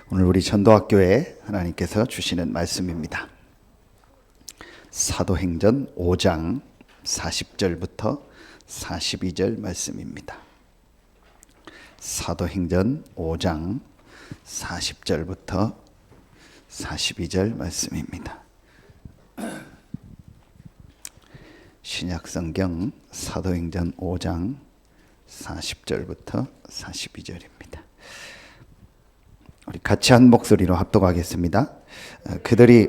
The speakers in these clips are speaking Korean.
오늘 우리 전도학교에 하나님께서 주시는 말씀입니다. 사도행전 5장 40절부터 42절 말씀입니다. 사도행전 5장 40절부터 42절 말씀입니다. 신약성경 사도행전 5장 40절부터 42절입니다. 우리 같이 한 목소리로 합독하겠습니다. 그들이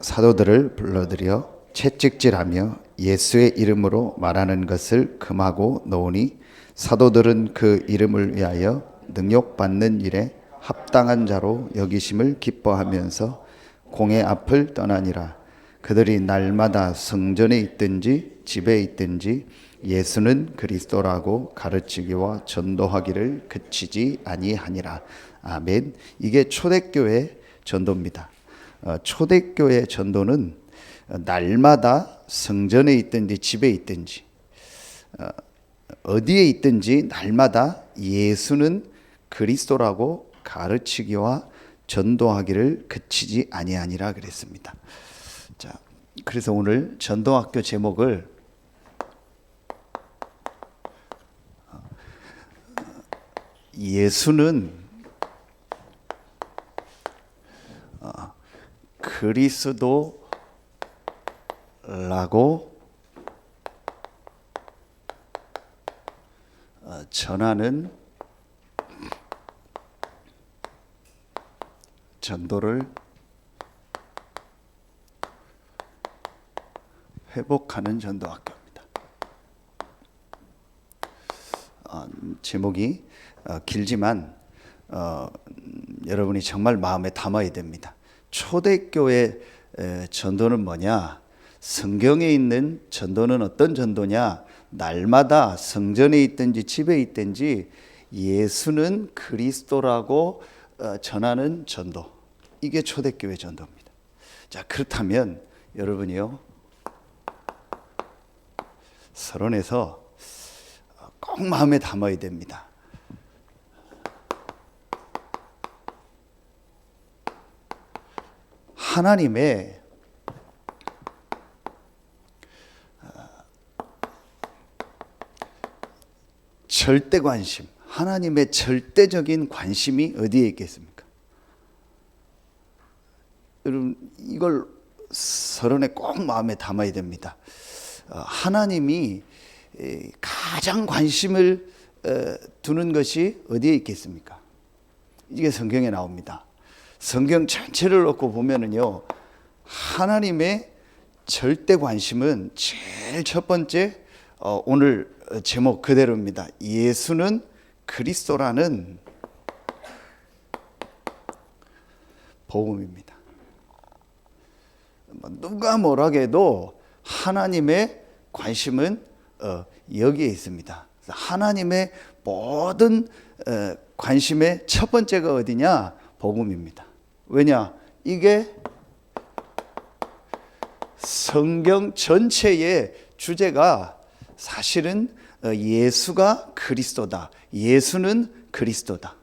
사도들을 불러들여 채찍질하며 예수의 이름으로 말하는 것을 금하고 놓으니 사도들은 그 이름을 위하여 능욕받는 일에 합당한 자로 여기심을 기뻐하면서 공회 앞을 떠나니라. 그들이 날마다 성전에 있든지 집에 있든지 예수는 그리스도라고 가르치기와 전도하기를 그치지 아니하니라. 아멘. 이게 초대교회 전도입니다. 초대교회 전도는 날마다 성전에 있든지 집에 있든지 어디에 있든지 날마다 예수는 그리스도라고 가르치기와 전도하기를 그치지 아니하니라 그랬습니다. 자, 그래서 오늘 전도학교 제목을 예수는 그리스도라고 전하는 전도를 회복하는 전도학교입니다. 제목이 길지만 여러분이 정말 마음에 담아야 됩니다. 초대교회 전도는 뭐냐? 성경에 있는 전도는 어떤 전도냐? 날마다 성전에 있든지 집에 있든지 예수는 그리스도라고 전하는 전도. 이게 초대교회 전도입니다. 자, 그렇다면 여러분이요, 서론에서 꼭 마음에 담아야 됩니다. 하나님의 절대 관심, 하나님의 절대적인 관심이 어디에 있겠습니까? 여러분, 이걸 서론에 꼭 마음에 담아야 됩니다. 하나님이 가장 관심을 두는 것이 어디에 있겠습니까? 이게 성경에 나옵니다. 성경 전체를 놓고 보면은요, 하나님의 절대 관심은 제일 첫 번째, 오늘 제목 그대로입니다. 예수는 그리스도라는 복음입니다. 누가 뭐라 해도 하나님의 관심은 여기에 있습니다. 하나님의 모든 관심의 첫 번째가 어디냐? 복음입니다. 왜냐? 이게 성경 전체의 주제가 사실은 예수가 그리스도다. 예수는 그리스도다.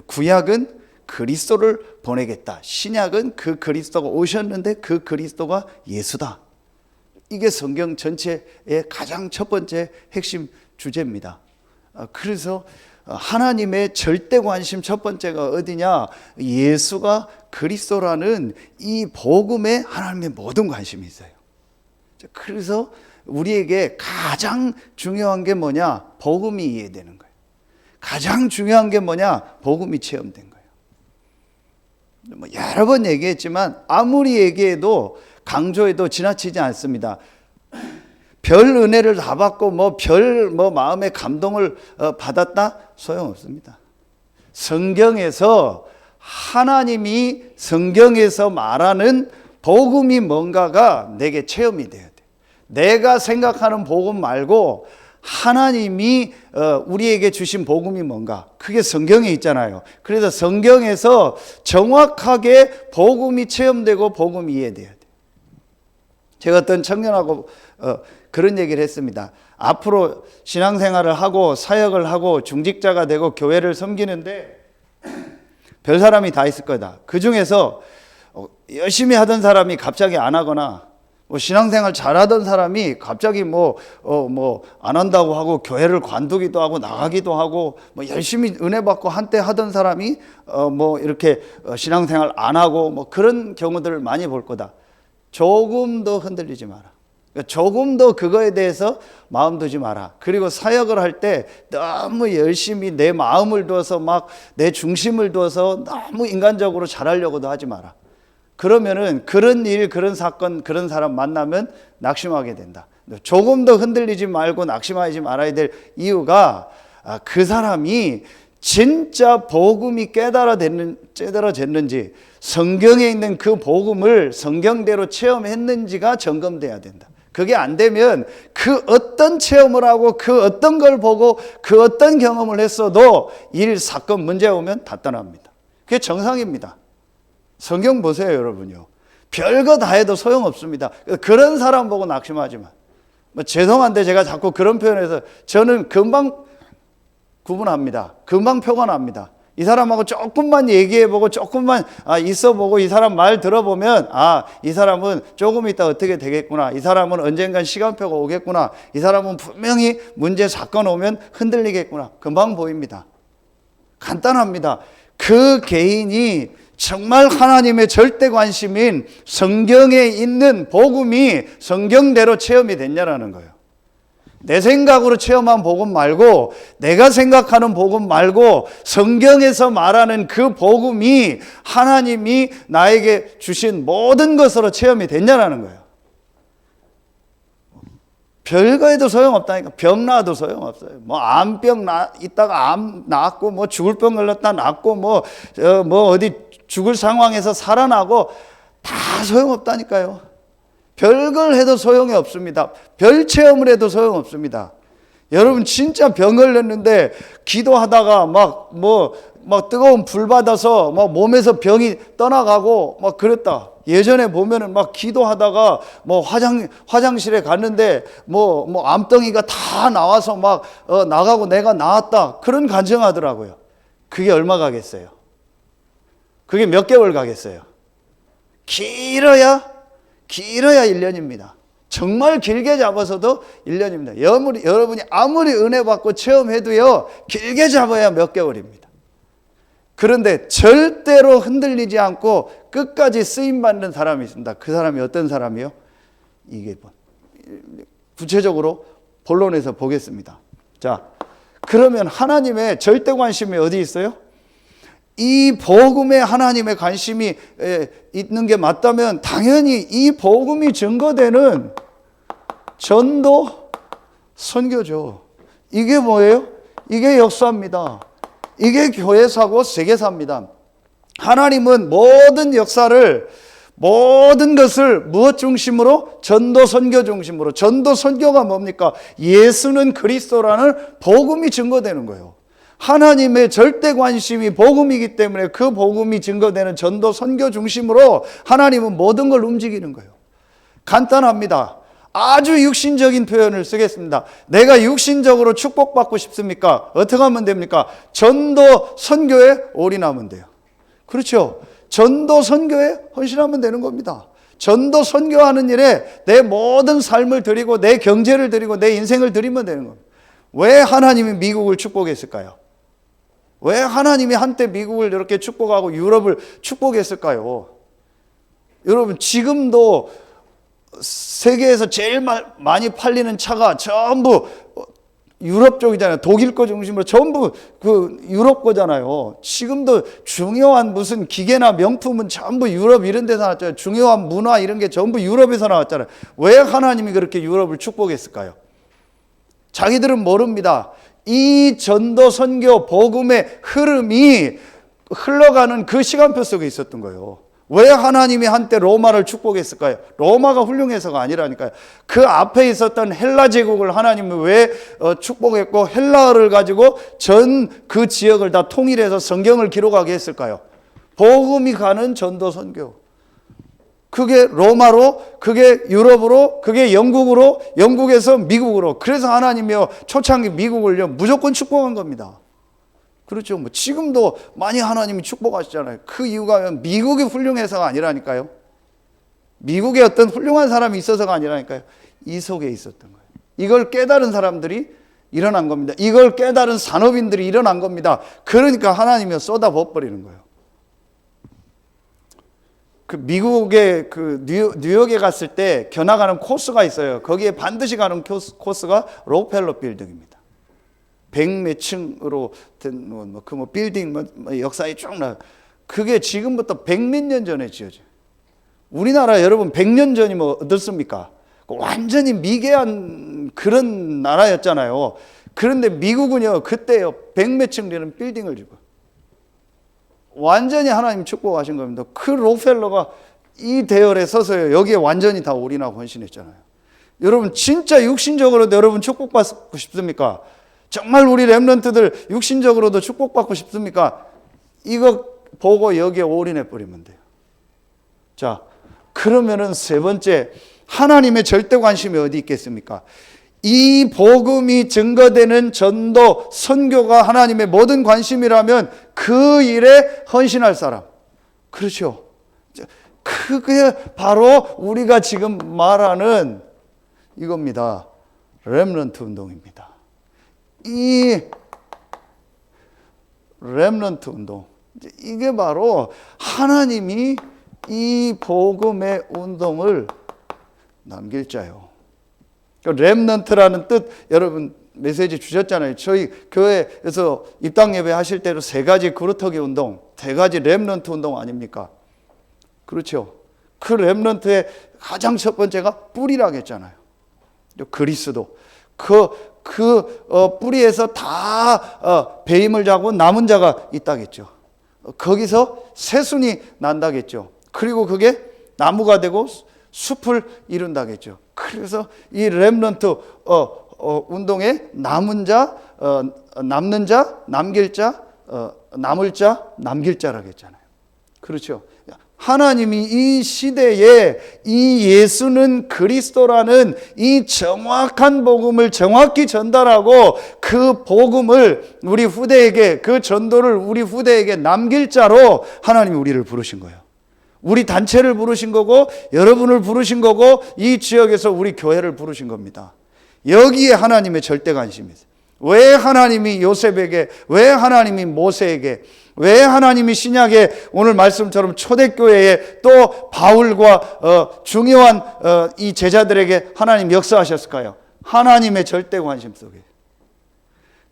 구약은 그리스도를 보내겠다. 신약은 그 그리스도가 오셨는데 그 그리스도가 예수다. 이게 성경 전체의 가장 첫 번째 핵심 주제입니다. 그래서 하나님의 절대 관심 첫 번째가 어디냐? 예수가 그리스도라는 이 복음에 하나님의 모든 관심이 있어요. 그래서 우리에게 가장 중요한 게 뭐냐? 복음이 이해되는 거예요. 가장 중요한 게 뭐냐? 복음이 체험된 거예요. 여러 번 얘기했지만 아무리 얘기해도 강조해도 지나치지 않습니다. 별 은혜를 다 받고 마음의 감동을 받았다? 소용없습니다. 성경에서 하나님이 성경에서 말하는 복음이 뭔가가 내게 체험이 돼야 돼. 내가 생각하는 복음 말고 하나님이 우리에게 주신 복음이 뭔가, 그게 성경에 있잖아요. 그래서 성경에서 정확하게 복음이 체험되고 복음이 이해돼야 돼. 제가 어떤 청년하고 그런 얘기를 했습니다. 앞으로 신앙생활을 하고 사역을 하고 중직자가 되고 교회를 섬기는데 별 사람이 다 있을 거다. 그 중에서 열심히 하던 사람이 갑자기 안 하거나, 신앙생활 잘하던 사람이 갑자기 안 한다고 하고 교회를 관두기도 하고 나가기도 하고, 열심히 은혜 받고 한때 하던 사람이 이렇게 신앙생활 안 하고 그런 경우들을 많이 볼 거다. 조금 더 흔들리지 마라. 조금 더 그거에 대해서 마음 두지 마라. 그리고 사역을 할 때 너무 열심히 내 마음을 두어서 내 중심을 두어서 너무 인간적으로 잘하려고도 하지 마라. 그러면은 그런 일, 그런 사건, 그런 사람 만나면 낙심하게 된다. 조금 더 흔들리지 말고 낙심하지 말아야 될 이유가, 그 사람이 진짜 복음이 깨달아졌는지, 성경에 있는 그 복음을 성경대로 체험했는지가 점검돼야 된다. 그게 안 되면 그 어떤 체험을 하고 그 어떤 걸 보고 그 어떤 경험을 했어도 일, 사건, 문제 오면 다 떠납니다. 그게 정상입니다. 성경 보세요, 여러분요. 별거 다 해도 소용없습니다. 그런 사람 보고 낙심하지 마. 죄송한데 제가 자꾸 그런 표현해서 저는 금방 구분합니다. 금방 표가 납니다. 이 사람하고 조금만 얘기해보고 조금만 있어보고 이 사람 말 들어보면, 이 사람은 조금 있다 어떻게 되겠구나, 이 사람은 언젠간 시간표가 오겠구나, 이 사람은 분명히 문제 사건 오면 흔들리겠구나. 금방 보입니다. 간단합니다. 그 개인이 정말 하나님의 절대 관심인 성경에 있는 복음이 성경대로 체험이 됐냐라는 거예요. 내 생각으로 체험한 복음 말고, 내가 생각하는 복음 말고, 성경에서 말하는 그 복음이 하나님이 나에게 주신 모든 것으로 체험이 됐냐라는 거예요. 별거에도 소용없다니까. 병 나아도 소용없어요. 암병 있다가 암 낫고, 죽을 병 걸렸다 낫고, 어디 죽을 상황에서 살아나고, 다 소용없다니까요. 별걸 해도 소용이 없습니다. 별 체험을 해도 소용없습니다. 여러분 진짜 병 걸렸는데 기도하다가 뜨거운 불 받아서 몸에서 병이 떠나가고 그랬다. 예전에 보면은 기도하다가 화장실에 갔는데 암덩이가 다 나와서 나가고 내가 나았다. 그런 간증하더라고요. 그게 얼마 가겠어요? 그게 몇 개월 가겠어요? 길어야 1년입니다. 정말 길게 잡아서도 1년입니다. 여러분이 아무리 은혜 받고 체험해도요, 길게 잡아야 몇 개월입니다. 그런데 절대로 흔들리지 않고 끝까지 쓰임받는 사람이 있습니다. 그 사람이 어떤 사람이요? 이게 구체적으로 본론에서 보겠습니다. 자, 그러면 하나님의 절대 관심이 어디 있어요? 이 복음에 하나님의 관심이 있는 게 맞다면 당연히 이 복음이 증거되는 전도, 선교죠. 이게 뭐예요? 이게 역사입니다. 이게 교회사고 세계사입니다. 하나님은 모든 역사를, 모든 것을 무엇 중심으로? 전도, 선교 중심으로. 전도, 선교가 뭡니까? 예수는 그리스도라는 복음이 증거되는 거예요. 하나님의 절대 관심이 복음이기 때문에 그 복음이 증거되는 전도, 선교 중심으로 하나님은 모든 걸 움직이는 거예요. 간단합니다. 아주 육신적인 표현을 쓰겠습니다. 내가 육신적으로 축복받고 싶습니까? 어떻게 하면 됩니까? 전도, 선교에 올인하면 돼요. 그렇죠? 전도, 선교에 헌신하면 되는 겁니다. 전도, 선교하는 일에 내 모든 삶을 드리고 내 경제를 드리고 내 인생을 드리면 되는 겁니다. 왜 하나님이 미국을 축복했을까요? 왜 하나님이 한때 미국을 이렇게 축복하고 유럽을 축복했을까요? 여러분, 지금도 세계에서 제일 많이 팔리는 차가 전부 유럽 쪽이잖아요. 독일 거 중심으로 전부 그 유럽 거잖아요. 지금도 중요한 무슨 기계나 명품은 전부 유럽 이런 데서 나왔잖아요. 중요한 문화 이런 게 전부 유럽에서 나왔잖아요. 왜 하나님이 그렇게 유럽을 축복했을까요? 자기들은 모릅니다. 이 전도, 선교, 복음의 흐름이 흘러가는 그 시간표 속에 있었던 거예요. 왜 하나님이 한때 로마를 축복했을까요? 로마가 훌륭해서가 아니라니까요. 그 앞에 있었던 헬라 제국을 하나님은 왜 축복했고 헬라어를 가지고 전 그 지역을 다 통일해서 성경을 기록하게 했을까요? 복음이 가는 전도, 선교. 그게 로마로, 그게 유럽으로, 그게 영국으로, 영국에서 미국으로. 그래서 하나님이요 초창기 미국을요 무조건 축복한 겁니다. 그렇죠. 뭐 지금도 많이 하나님이 축복하시잖아요. 그 이유가 미국이 훌륭해서가 아니라니까요. 미국에 어떤 훌륭한 사람이 있어서가 아니라니까요. 이 속에 있었던 거예요. 이걸 깨달은 사람들이 일어난 겁니다. 이걸 깨달은 산업인들이 일어난 겁니다. 그러니까 하나님이 쏟아부어버리는 거예요. 그 미국의 그 뉴욕에 갔을 때 견학하는 코스가 있어요. 거기에 반드시 가는 코스가 록펠러 빌딩입니다. 100몇 층으로 된 그 빌딩 역사에 쭉 나. 그게 지금부터 100몇 년 전에 지어져요. 우리나라 여러분 100년 전이면 어떻습니까? 완전히 미개한 그런 나라였잖아요. 그런데 미국은요, 그때요, 100몇 층 되는 빌딩을 지고 완전히 하나님 축복하신 겁니다. 그 록펠러가 이 대열에 서서요, 여기에 완전히 다 올인하고 헌신했잖아요. 여러분 진짜 육신적으로도 여러분 축복받고 싶습니까? 정말 우리 렘넌트들 육신적으로도 축복받고 싶습니까? 이거 보고 여기에 올인해 버리면 돼요. 자, 그러면은 세 번째, 하나님의 절대 관심이 어디 있겠습니까? 이 복음이 증거되는 전도, 선교가 하나님의 모든 관심이라면 그 일에 헌신할 사람. 그렇죠. 그게 바로 우리가 지금 말하는 이겁니다. 렘넌트 운동입니다. 이 렘넌트 운동. 이게 바로 하나님이 이 복음의 운동을 남길 자요. 렘넌트라는 뜻 여러분 메시지 주셨잖아요. 저희 교회에서 입당 예배 하실 때도 세 가지 그루터기 운동, 세 가지 렘넌트 운동 아닙니까? 그렇죠. 그 렘넌트의 가장 첫 번째가 뿌리라고 했잖아요. 그리스도. 뿌리에서 다 배임을 자고 남은 자가 있다겠죠. 거기서 새순이 난다겠죠. 그리고 그게 나무가 되고 숲을 이룬다겠죠. 그래서 이 렘넌트 운동에 남은 자, 남는 자, 남길 자, 남을 자, 남길 자라고 했잖아요. 그렇죠. 하나님이 이 시대에 이 예수는 그리스도라는 이 정확한 복음을 정확히 전달하고 그 복음을 우리 후대에게, 그 전도를 우리 후대에게 남길 자로 하나님이 우리를 부르신 거예요. 우리 단체를 부르신 거고 여러분을 부르신 거고 이 지역에서 우리 교회를 부르신 겁니다. 여기에 하나님의 절대 관심이 있어요. 왜 하나님이 요셉에게, 왜 하나님이 모세에게, 왜 하나님이 신약에 오늘 말씀처럼 초대교회에 또 바울과 중요한 이 제자들에게 하나님 역사하셨을까요? 하나님의 절대 관심 속에.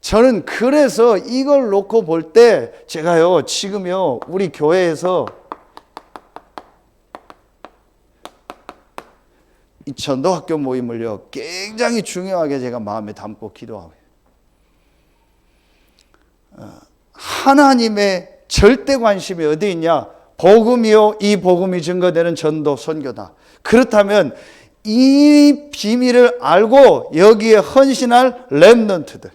저는 그래서 이걸 놓고 볼 때 제가요 지금요 우리 교회에서 이 전도학교 모임을요 굉장히 중요하게 제가 마음에 담고 기도하고 하나님의 절대 관심이 어디 있냐? 복음이요, 이 복음이 증거되는 전도 선교다. 그렇다면 이 비밀을 알고 여기에 헌신할 렘넌트들,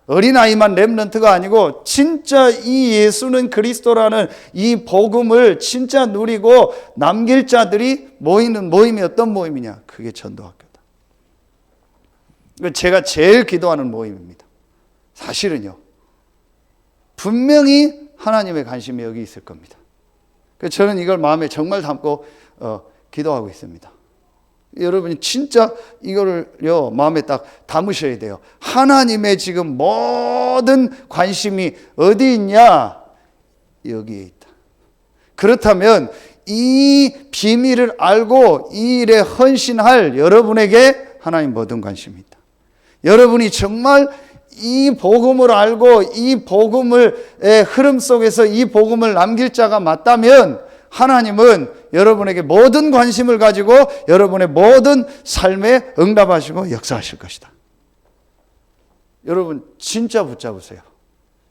어린아이만 렘넌트가 아니고 진짜 이 예수는 그리스도라는 이 복음을 진짜 누리고 남길 자들이 모이는 모임이 어떤 모임이냐? 그게 전도학교다. 제가 제일 기도하는 모임입니다. 사실은요. 분명히 하나님의 관심이 여기 있을 겁니다. 그래서 저는 이걸 마음에 정말 담고 기도하고 있습니다. 여러분이 진짜 이거를요 마음에 딱 담으셔야 돼요. 하나님의 지금 모든 관심이 어디 있냐? 여기에 있다. 그렇다면 이 비밀을 알고 이 일에 헌신할 여러분에게 하나님 모든 관심이 있다. 여러분이 정말 이 복음을 알고 이 복음의 흐름 속에서 이 복음을 남길 자가 맞다면 하나님은 여러분에게 모든 관심을 가지고 여러분의 모든 삶에 응답하시고 역사하실 것이다. 여러분 진짜 붙잡으세요.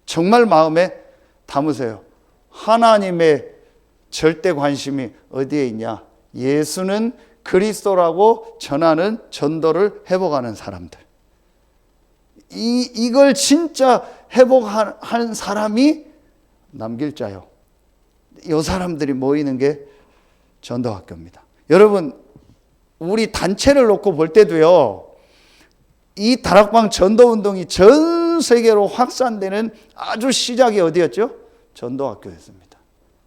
정말 마음에 담으세요. 하나님의 절대 관심이 어디에 있냐? 예수는 그리스도라고 전하는 전도를 회복하는 사람들. 이걸 진짜 회복한 사람이 남길 자요. 이 사람들이 모이는 게 전도학교입니다. 여러분, 우리 단체를 놓고 볼 때도요, 이 다락방 전도운동이 전 전 세계로 확산되는 아주 시작이 어디였죠? 전도학교였습니다.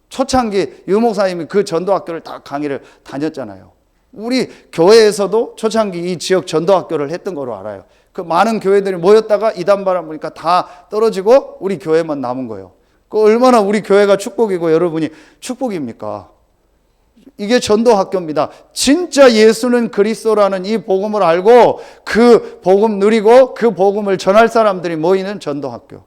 초창기 유 목사님이 그 전도학교를 다 강의를 다녔잖아요. 우리 교회에서도 초창기 이 지역 전도학교를 했던 거로 알아요. 그 많은 교회들이 모였다가 이단바람 보니까 다 떨어지고 우리 교회만 남은 거예요. 그 얼마나 우리 교회가 축복이고 여러분이 축복입니까? 이게 전도학교입니다. 진짜 예수는 그리스도라는 이 복음을 알고 그 복음 누리고 그 복음을 전할 사람들이 모이는 전도학교.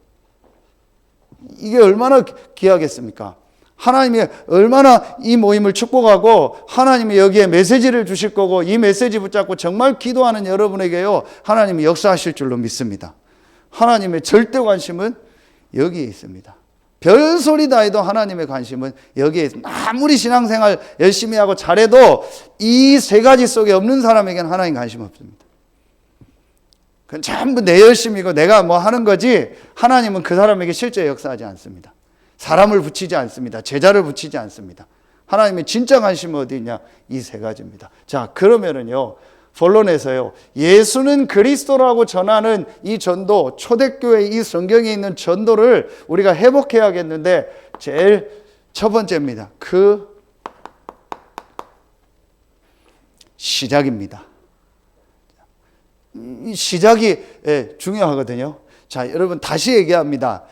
이게 얼마나 귀하겠습니까? 하나님이 얼마나 이 모임을 축복하고 하나님이 여기에 메시지를 주실 거고 이 메시지 붙잡고 정말 기도하는 여러분에게요, 하나님이 역사하실 줄로 믿습니다. 하나님의 절대 관심은 여기에 있습니다. 별소리 다 해도 하나님의 관심은 여기에 있습니다. 아무리 신앙생활 열심히 하고 잘해도 이 세 가지 속에 없는 사람에게는 하나님 관심 없습니다. 그건 전부 내 열심이고 내가 뭐 하는 거지 하나님은 그 사람에게 실제 역사하지 않습니다. 사람을 붙이지 않습니다. 제자를 붙이지 않습니다. 하나님의 진짜 관심은 어디 있냐? 이 세 가지입니다. 자, 그러면은요, 본론에서요, 예수는 그리스도라고 전하는 이 전도, 초대교회 이 성경에 있는 전도를 우리가 회복해야겠는데, 제일 첫 번째입니다. 그 시작입니다. 이 시작이 중요하거든요. 자, 여러분 다시 얘기합니다.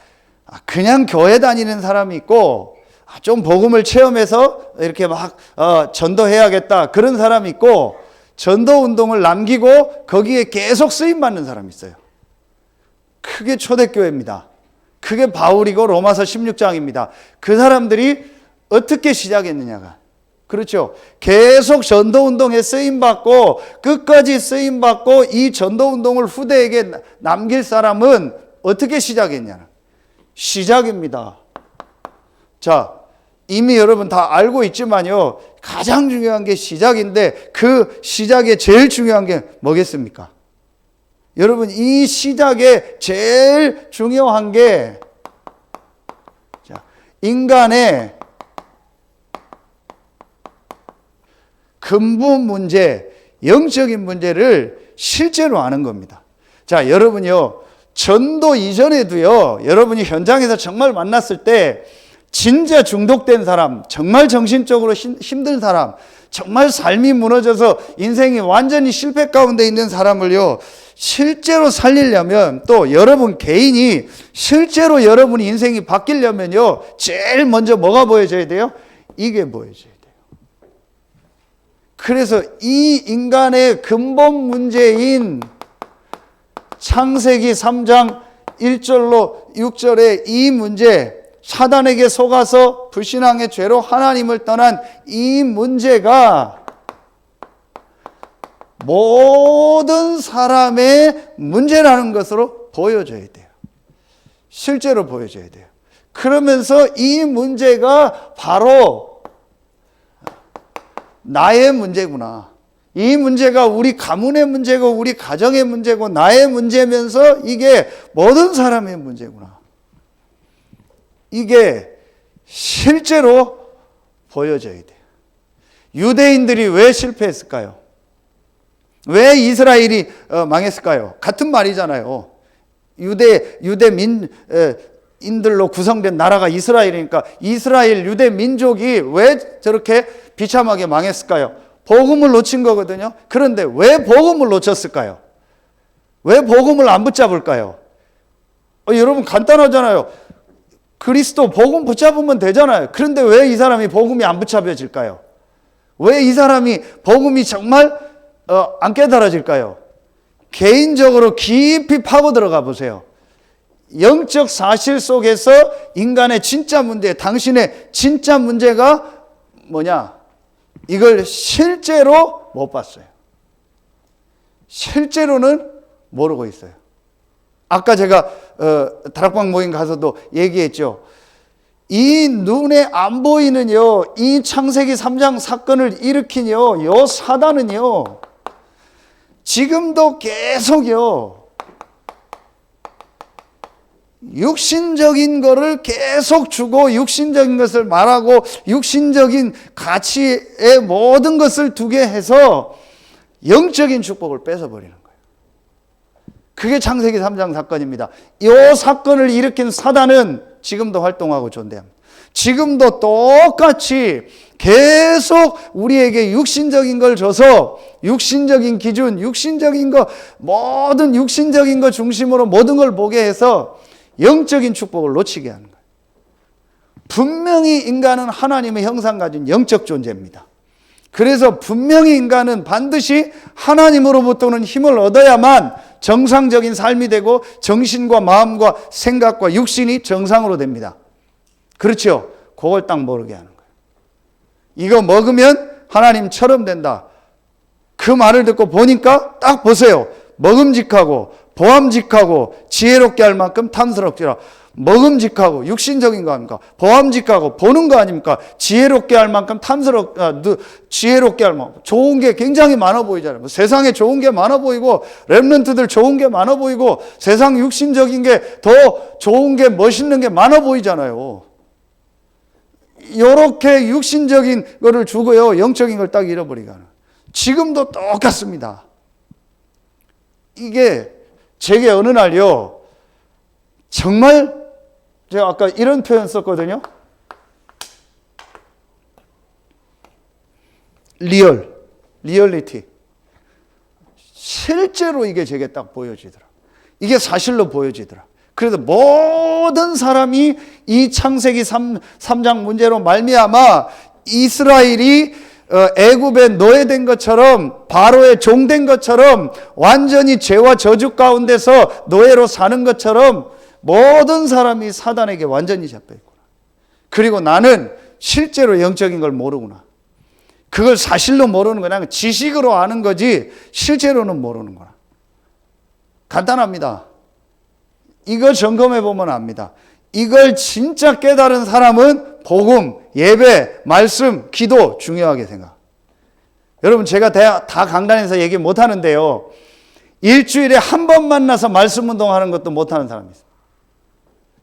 그냥 교회 다니는 사람이 있고 좀 복음을 체험해서 이렇게 막 전도해야겠다 그런 사람이 있고 전도 운동을 남기고 거기에 계속 쓰임 받는 사람이 있어요. 그게 초대교회입니다. 그게 바울이고 로마서 16장입니다. 그 사람들이 어떻게 시작했느냐가, 그렇죠. 계속 전도 운동에 쓰임 받고 끝까지 쓰임 받고 이 전도 운동을 후대에게 남길 사람은 어떻게 시작했냐? 시작입니다. 자, 이미 여러분 다 알고 있지만요, 가장 중요한 게 시작인데 그 시작에 제일 중요한 게 뭐겠습니까? 여러분, 이 시작에 제일 중요한 게, 자, 인간의 근본 문제, 영적인 문제를 실제로 아는 겁니다. 자, 여러분요, 전도 이전에도요, 여러분이 현장에서 정말 만났을 때 진짜 중독된 사람, 정말 정신적으로 힘든 사람, 정말 삶이 무너져서 인생이 완전히 실패 가운데 있는 사람을요, 실제로 살리려면, 또 여러분 개인이 실제로 여러분 인생이 바뀌려면요, 제일 먼저 뭐가 보여져야 돼요? 이게 보여져야 돼요. 그래서 이 인간의 근본 문제인 창세기 3장 1절로 6절의 이 문제, 사단에게 속아서 불신앙의 죄로 하나님을 떠난 이 문제가 모든 사람의 문제라는 것으로 보여져야 돼요. 실제로 보여져야 돼요. 그러면서 이 문제가 바로 나의 문제구나. 이 문제가 우리 가문의 문제고 우리 가정의 문제고 나의 문제면서 이게 모든 사람의 문제구나. 이게 실제로 보여져야 돼요. 유대인들이 왜 실패했을까요? 왜 이스라엘이 망했을까요? 같은 말이잖아요. 유대민인들로 구성된 나라가 이스라엘이니까 이스라엘 유대 민족이 왜 저렇게 비참하게 망했을까요? 복음을 놓친 거거든요. 그런데 왜 복음을 놓쳤을까요? 왜 복음을 안 붙잡을까요? 여러분 간단하잖아요. 그리스도 복음 붙잡으면 되잖아요. 그런데 왜 이 사람이 복음이 안 붙잡혀질까요? 왜 이 사람이 복음이 정말 안 깨달아질까요? 개인적으로 깊이 파고 들어가 보세요. 영적 사실 속에서 인간의 진짜 문제, 당신의 진짜 문제가 뭐냐? 이걸 실제로 못 봤어요. 실제로는 모르고 있어요. 아까 제가 다락방 모임 가서도 얘기했죠. 이 눈에 안 보이는요, 이 창세기 3장 사건을 일으킨요, 요 사단은요, 지금도 계속요, 육신적인 거를 계속 주고 육신적인 것을 말하고 육신적인 가치의 모든 것을 두게 해서 영적인 축복을 뺏어버리는 거예요. 그게 창세기 3장 사건입니다. 이 사건을 일으킨 사단은 지금도 활동하고 존재합니다. 지금도 똑같이 계속 우리에게 육신적인 걸 줘서 육신적인 기준, 육신적인 거, 모든 육신적인 거 중심으로 모든 걸 보게 해서 영적인 축복을 놓치게 하는 거예요. 분명히 인간은 하나님의 형상 가진 영적 존재입니다. 그래서 분명히 인간은 반드시 하나님으로부터는 힘을 얻어야만 정상적인 삶이 되고 정신과 마음과 생각과 육신이 정상으로 됩니다. 그렇죠? 그걸 딱 모르게 하는 거예요. 이거 먹으면 하나님처럼 된다. 그 말을 듣고 보니까 딱 보세요. 먹음직하고 보암직하고 지혜롭게 할 만큼 탐스럽지라. 먹음직하고 육신적인 거 아닙니까? 보암직하고 보는 거 아닙니까? 지혜롭게 할 만큼 지혜롭게 할 만큼 좋은 게 굉장히 많아 보이잖아요. 세상에 좋은 게 많아 보이고 렘넌트들 좋은 게 많아 보이고 세상 육신적인 게 더 좋은 게 멋있는 게 많아 보이잖아요. 이렇게 육신적인 거를 주고요, 영적인 걸 딱 잃어버리게 하는. 지금도 똑같습니다. 이게 제게 어느 날요, 정말 제가 아까 이런 표현 썼거든요. 리얼리티. 실제로 이게 제게 딱 보여지더라. 이게 사실로 보여지더라. 그래서 모든 사람이 이 창세기 3장 문제로 말미암아 이스라엘이 애굽에 노예된 것처럼 바로의 종된 것처럼 완전히 죄와 저주 가운데서 노예로 사는 것처럼 모든 사람이 사단에게 완전히 잡혀있구나. 그리고 나는 실제로 영적인 걸 모르구나. 그걸 사실로 모르는 거냐, 지식으로 아는 거지 실제로는 모르는구나. 간단합니다. 이거 점검해 보면 압니다. 이걸 진짜 깨달은 사람은 복음, 예배, 말씀, 기도 중요하게 생각. 여러분, 제가 다 강단에서 얘기 못 하는데요, 일주일에 한 번 만나서 말씀 운동하는 것도 못 하는 사람이 있어요.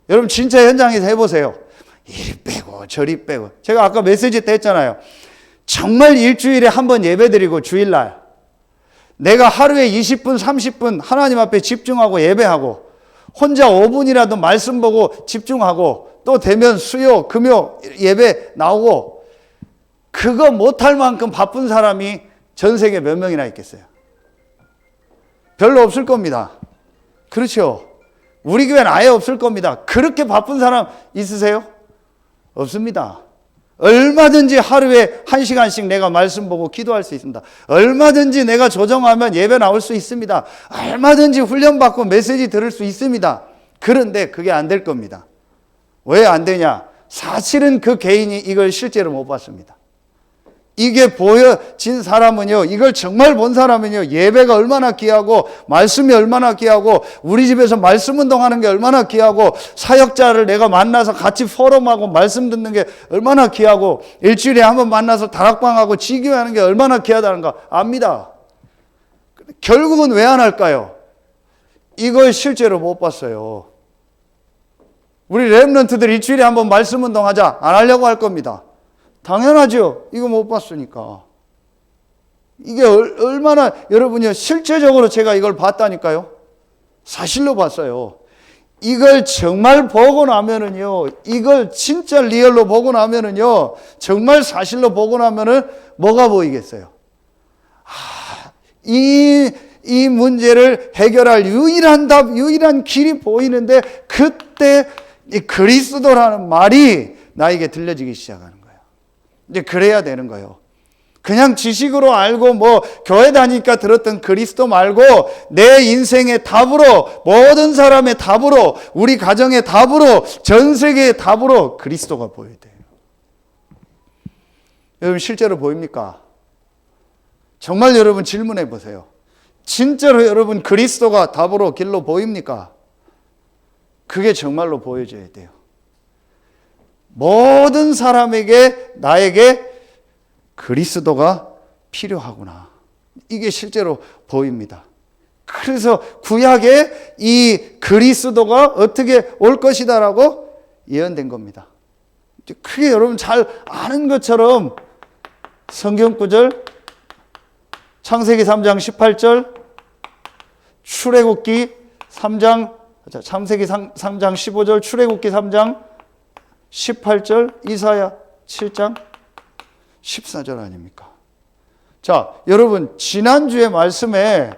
여러분 진짜 현장에서 해보세요. 이리 빼고 저리 빼고. 제가 아까 메시지 때 했잖아요. 정말 일주일에 한 번 예배드리고 주일날 내가 하루에 20분 30분 하나님 앞에 집중하고 예배하고 혼자 5분이라도 말씀 보고 집중하고 또 되면 수요 금요 예배 나오고, 그거 못할 만큼 바쁜 사람이 전 세계 몇 명이나 있겠어요? 별로 없을 겁니다. 그렇죠? 우리 교회는 아예 없을 겁니다. 그렇게 바쁜 사람 있으세요? 없습니다. 얼마든지 하루에 1시간씩 내가 말씀 보고 기도할 수 있습니다. 얼마든지 내가 조정하면 예배 나올 수 있습니다. 얼마든지 훈련받고 메시지 들을 수 있습니다. 그런데 그게 안 될 겁니다. 왜 안 되냐? 사실은 그 개인이 이걸 실제로 못 봤습니다. 이게 보여진 사람은요, 이걸 정말 본 사람은요, 예배가 얼마나 귀하고 말씀이 얼마나 귀하고 우리 집에서 말씀 운동하는 게 얼마나 귀하고 사역자를 내가 만나서 같이 포럼하고 말씀 듣는 게 얼마나 귀하고 일주일에 한 번 만나서 다락방하고 지교하는 게 얼마나 귀하다는 거 압니다. 결국은 왜 안 할까요? 이걸 실제로 못 봤어요. 우리 렘넌트들 일주일에 한 번 말씀 운동하자 안 하려고 할 겁니다. 당연하죠. 이거 못 봤으니까. 이게 얼마나, 여러분요, 실제적으로 제가 이걸 봤다니까요. 사실로 봤어요. 이걸 정말 보고 나면은요, 이걸 진짜 리얼로 보고 나면은요, 정말 사실로 보고 나면은 뭐가 보이겠어요? 이 문제를 해결할 유일한 답, 유일한 길이 보이는데, 그때 이 그리스도라는 말이 나에게 들려지기 시작하는 거예요. 이제 그래야 되는 거예요. 그냥 지식으로 알고 뭐 교회 다니니까 들었던 그리스도 말고 내 인생의 답으로, 모든 사람의 답으로, 우리 가정의 답으로, 전 세계의 답으로 그리스도가 보여야 돼요. 여러분 실제로 보입니까? 정말 여러분 질문해 보세요. 진짜로 여러분 그리스도가 답으로 길로 보입니까? 그게 정말로 보여져야 돼요. 모든 사람에게, 나에게 그리스도가 필요하구나. 이게 실제로 보입니다. 그래서 구약에 이 그리스도가 어떻게 올 것이다라고 예언된 겁니다. 크게 여러분 잘 아는 것처럼 성경 구절, 창세기 3장 18절, 출애굽기 3장, 창세기 3장 15절, 출애굽기 3장 18절, 이사야 7장 14절 아닙니까? 자, 여러분 지난주에 말씀에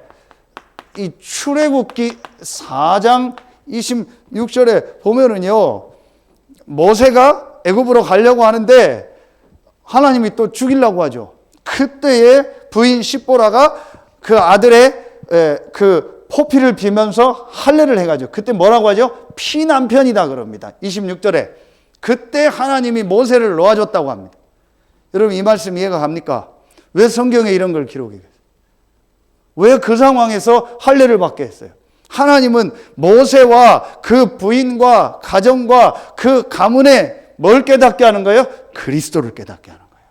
이 출애굽기 4장 26절에 보면은요, 모세가 애굽으로 가려고 하는데 하나님이 또 죽이려고 하죠. 그때에 부인 십보라가 그 아들의 그 포피를 비면서 할례를 해가지고, 그때 뭐라고 하죠? 피남편이다 그럽니다. 26절에 그때 하나님이 모세를 놓아줬다고 합니다. 여러분 이 말씀 이해가 갑니까? 왜 성경에 이런 걸 기록했어요? 왜 그 상황에서 할례를 받게 했어요? 하나님은 모세와 그 부인과 가정과 그 가문에 뭘 깨닫게 하는 거예요? 그리스도를 깨닫게 하는 거예요.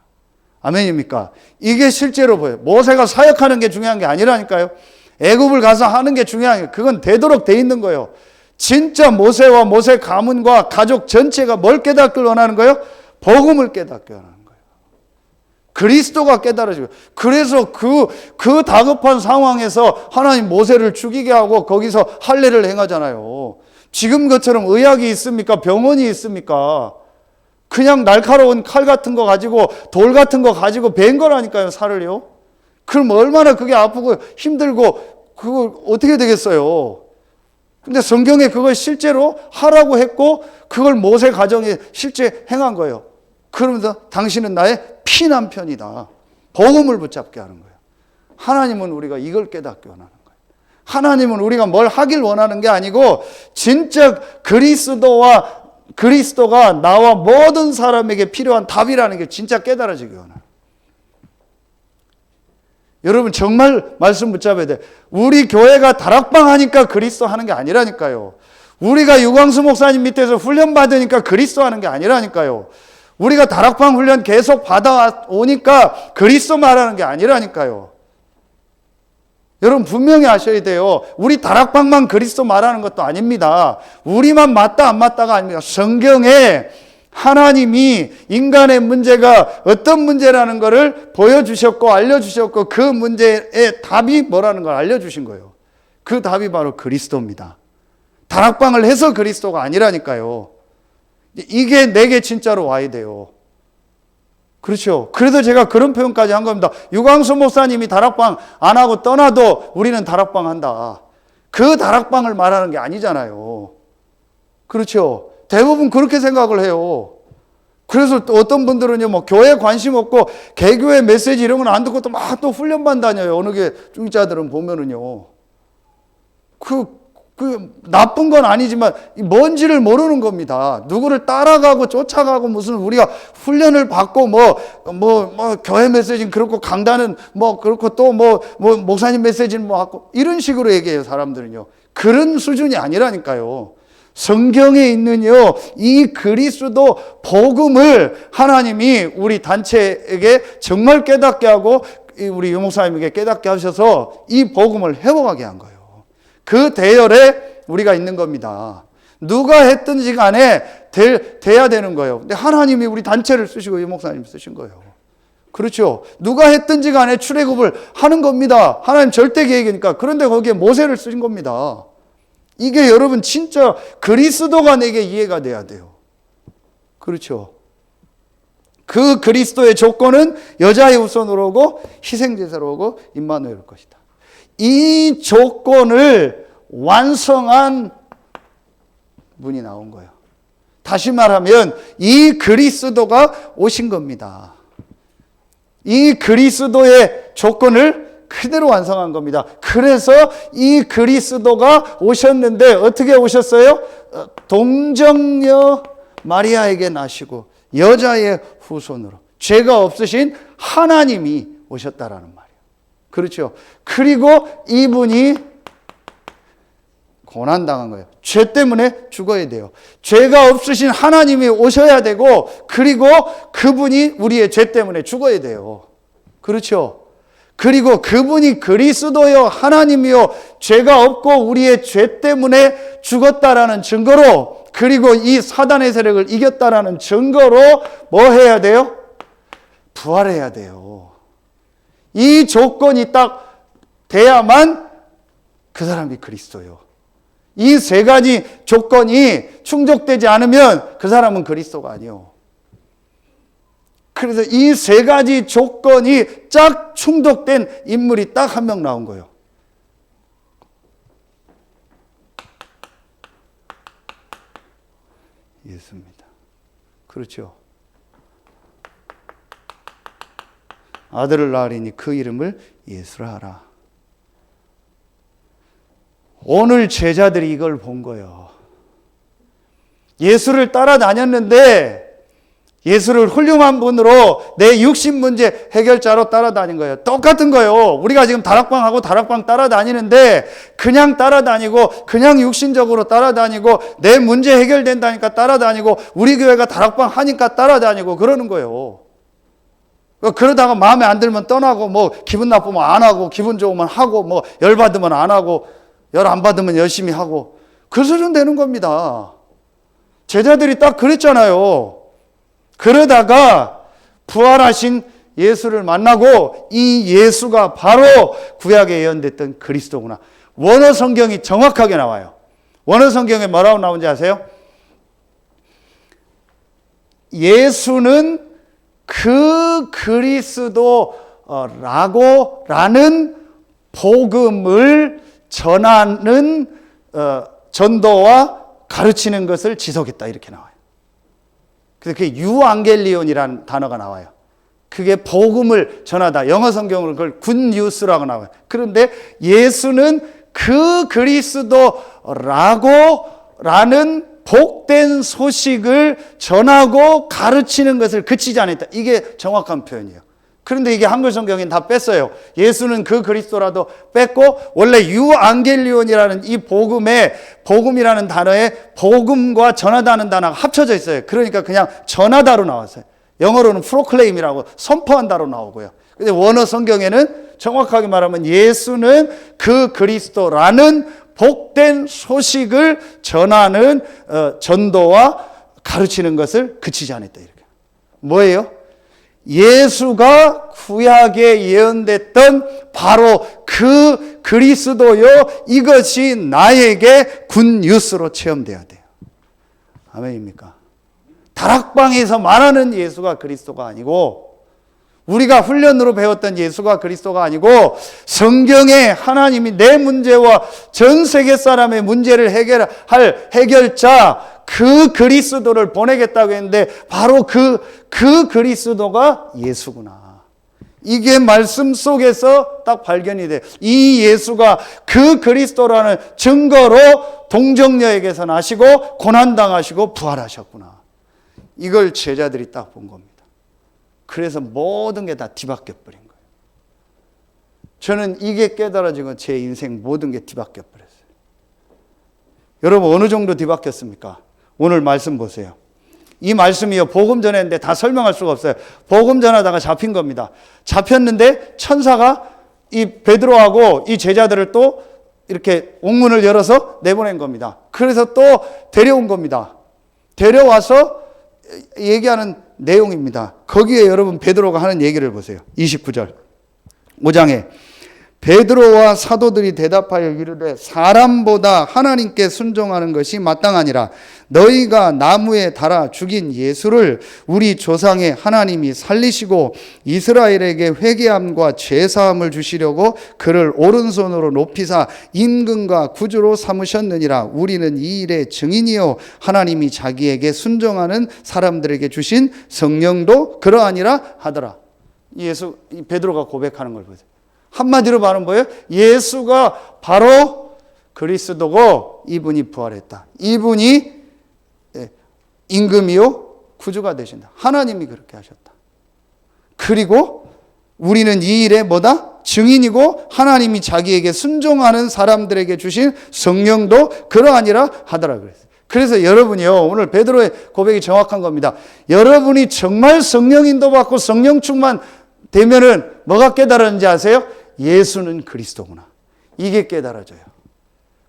아멘입니까? 이게 실제로 보여요. 모세가 사역하는 게 중요한 게 아니라니까요. 애굽을 가서 하는 게 중요한 게, 그건 되도록 돼 있는 거예요. 진짜 모세와 모세 가문과 가족 전체가 뭘 깨닫길 원하는 거예요? 복음을 깨닫게 하는 거예요. 그리스도가 깨달아지고, 그래서 그 다급한 상황에서 하나님 모세를 죽이게 하고 거기서 할례를 행하잖아요. 지금 것처럼 의학이 있습니까? 병원이 있습니까? 그냥 날카로운 칼 같은 거 가지고, 돌 같은 거 가지고 벤 거라니까요, 살을요. 그럼 얼마나 그게 아프고 힘들고 그거 어떻게 되겠어요? 근데 성경에 그걸 실제로 하라고 했고, 그걸 모세 가정에 실제 행한 거예요. 그러면서 당신은 나의 피남편이다. 복음을 붙잡게 하는 거예요. 하나님은 우리가 이걸 깨닫게 원하는 거예요. 하나님은 우리가 뭘 하길 원하는 게 아니고, 진짜 그리스도가 나와 모든 사람에게 필요한 답이라는 게 진짜 깨달아지기 원하는 거예요. 여러분 정말 말씀 붙잡아야 돼. 우리 교회가 다락방 하니까 그리스도 하는 게 아니라니까요. 우리가 유광수 목사님 밑에서 훈련 받으니까 그리스도 하는 게 아니라니까요. 우리가 다락방 훈련 계속 받아오니까 그리스도 말하는 게 아니라니까요. 여러분 분명히 아셔야 돼요. 우리 다락방만 그리스도 말하는 것도 아닙니다. 우리만 맞다 안 맞다가 아닙니다. 성경에 하나님이 인간의 문제가 어떤 문제라는 것을 보여주셨고 알려주셨고, 그 문제의 답이 뭐라는 걸 알려주신 거예요. 그 답이 바로 그리스도입니다. 다락방을 해서 그리스도가 아니라니까요. 이게 내게 진짜로 와야 돼요. 그렇죠. 그래서 제가 그런 표현까지 한 겁니다. 유광수 목사님이 다락방 안 하고 떠나도 우리는 다락방 한다. 그 다락방을 말하는 게 아니잖아요. 그렇죠. 대부분 그렇게 생각을 해요. 그래서 또 어떤 분들은요, 뭐 교회 관심 없고 개교의 메시지 이런 건 안 듣고 또 막 또 훈련반 다녀요. 어느 게 중자들은 보면은요. 나쁜 건 아니지만 뭔지를 모르는 겁니다. 누구를 따라가고 쫓아가고 무슨 우리가 훈련을 받고 교회 메시지는 그렇고 강단은 그렇고 또 목사님 메시지는 하고 이런 식으로 얘기해요, 사람들은요. 그런 수준이 아니라니까요. 성경에 있는요, 이 그리스도 복음을 하나님이 우리 단체에게 정말 깨닫게 하고 우리 유목사님에게 깨닫게 하셔서 이 복음을 회복하게 한 거예요. 그 대열에 우리가 있는 겁니다. 누가 했든지 간에 돼야 되는 거예요. 근데 하나님이 우리 단체를 쓰시고 유목사님 쓰신 거예요. 그렇죠. 누가 했든지 간에 출애굽을 하는 겁니다. 하나님 절대 계획이니까. 그런데 거기에 모세를 쓰신 겁니다. 이게 여러분 진짜 그리스도가 내게 이해가 돼야 돼요. 그렇죠. 그 그리스도의 조건은 여자의 후손으로 오고 희생제사로 오고 임마누엘일 것이다. 이 조건을 완성한 분이 나온 거예요. 다시 말하면 이 그리스도가 오신 겁니다. 이 그리스도의 조건을 그대로 완성한 겁니다. 그래서 이 그리스도가 오셨는데 어떻게 오셨어요? 동정녀 마리아에게 나시고 여자의 후손으로 죄가 없으신 하나님이 오셨다라는 말이에요. 그렇죠. 그리고 이분이 고난당한 거예요. 죄 때문에 죽어야 돼요. 죄가 없으신 하나님이 오셔야 되고, 그리고 그분이 우리의 죄 때문에 죽어야 돼요. 그렇죠. 그리고 그분이 그리스도요 하나님이요 죄가 없고 우리의 죄 때문에 죽었다라는 증거로, 그리고 이 사단의 세력을 이겼다라는 증거로 뭐 해야 돼요? 부활해야 돼요. 이 조건이 딱 돼야만 그 사람이 그리스도요. 이 세 가지 조건이 충족되지 않으면 그 사람은 그리스도가 아니에요. 그래서 이 세 가지 조건이 쫙 충족된 인물이 딱 한 명 나온 거예요. 예수입니다. 그렇죠. 아들을 낳으리니 그 이름을 예수라 하라. 오늘 제자들이 이걸 본 거예요. 예수를 따라다녔는데 예수를 훌륭한 분으로 내 육신 문제 해결자로 따라다닌 거예요. 똑같은 거예요. 우리가 지금 다락방하고 다락방 따라다니는데 그냥 따라다니고 그냥 육신적으로 따라다니고 내 문제 해결된다니까 따라다니고 우리 교회가 다락방 하니까 따라다니고 그러는 거예요. 그러다가 마음에 안 들면 떠나고 뭐 기분 나쁘면 안 하고 기분 좋으면 하고 뭐 열 받으면 안 하고 열 안 받으면 열심히 하고 그래서는 되는 겁니다. 제자들이 딱 그랬잖아요. 그러다가 부활하신 예수를 만나고 이 예수가 바로 구약에 예언됐던 그리스도구나. 원어 성경이 정확하게 나와요. 원어 성경에 뭐라고 나오는지 아세요? 예수는 그 그리스도라는 복음을 전하는 전도와 가르치는 것을 지속했다 이렇게 나와요. 그래서 그게 유앙겔리온이라는 단어가 나와요. 그게 복음을 전하다. 영어 성경으로 그걸 굿뉴스라고 나와요. 그런데 예수는 그 그리스도라는 복된 소식을 전하고 가르치는 것을 그치지 않았다. 이게 정확한 표현이에요. 그런데 이게 한글 성경엔 다 뺐어요. 예수는 그 그리스도라도 뺐고 원래 유앙겔리온이라는 이 복음이라는 단어에 복음과 전하다는 단어가 합쳐져 있어요. 그러니까 그냥 전하다로 나왔어요. 영어로는 프로클레임이라고 선포한다로 나오고요. 근데 원어 성경에는 정확하게 말하면 예수는 그 그리스도라는 복된 소식을 전하는 전도와 가르치는 것을 그치지 않았다. 이렇게. 뭐예요? 예수가 구약에 예언됐던 바로 그 그리스도요. 이것이 나에게 굿뉴스로 체험돼야 돼요. 아멘입니까? 다락방에서 말하는 예수가 그리스도가 아니고 우리가 훈련으로 배웠던 예수가 그리스도가 아니고 성경에 하나님이 내 문제와 전 세계 사람의 문제를 해결할 해결자 그 그리스도를 보내겠다고 했는데 바로 그 그리스도가 예수구나. 이게 말씀 속에서 딱 발견이 돼. 이 예수가 그 그리스도라는 증거로 동정녀에게서 나시고 고난당하시고 부활하셨구나. 이걸 제자들이 딱 본 겁니다. 그래서 모든 게 다 뒤바뀌어 버린 거예요. 저는 이게 깨달아지고 제 인생 모든 게 뒤바뀌어 버렸어요. 여러분 어느 정도 뒤바뀌었습니까? 오늘 말씀 보세요. 이 말씀이요 복음 전했는데 다 설명할 수가 없어요. 복음 전하다가 잡힌 겁니다. 잡혔는데 천사가 이 베드로하고 이 제자들을 또 이렇게 옥문을 열어서 내보낸 겁니다. 그래서 또 데려온 겁니다. 데려와서 얘기하는 내용입니다. 거기에 여러분 베드로가 하는 얘기를 보세요. 29절 5장에 베드로와 사도들이 대답하여 이르되 사람보다 하나님께 순종하는 것이 마땅하니라. 너희가 나무에 달아 죽인 예수를 우리 조상의 하나님이 살리시고 이스라엘에게 회개함과 죄사함을 주시려고 그를 오른손으로 높이사 임금과 구주로 삼으셨느니라. 우리는 이 일의 증인이요 하나님이 자기에게 순종하는 사람들에게 주신 성령도 그러하니라 하더라. 베드로가 고백하는 걸 보세요. 한마디로 말하면 뭐예요? 예수가 바로 그리스도고 이분이 부활했다. 이분이 임금이요 구주가 되신다. 하나님이 그렇게 하셨다. 그리고 우리는 이 일에 뭐다? 증인이고 하나님이 자기에게 순종하는 사람들에게 주신 성령도 그러하니라 하더라 그랬어요. 그래서 여러분이요 오늘 베드로의 고백이 정확한 겁니다. 여러분이 정말 성령 인도받고 성령 충만 되면은 뭐가 깨달았는지 아세요? 예수는 그리스도구나. 이게 깨달아져요.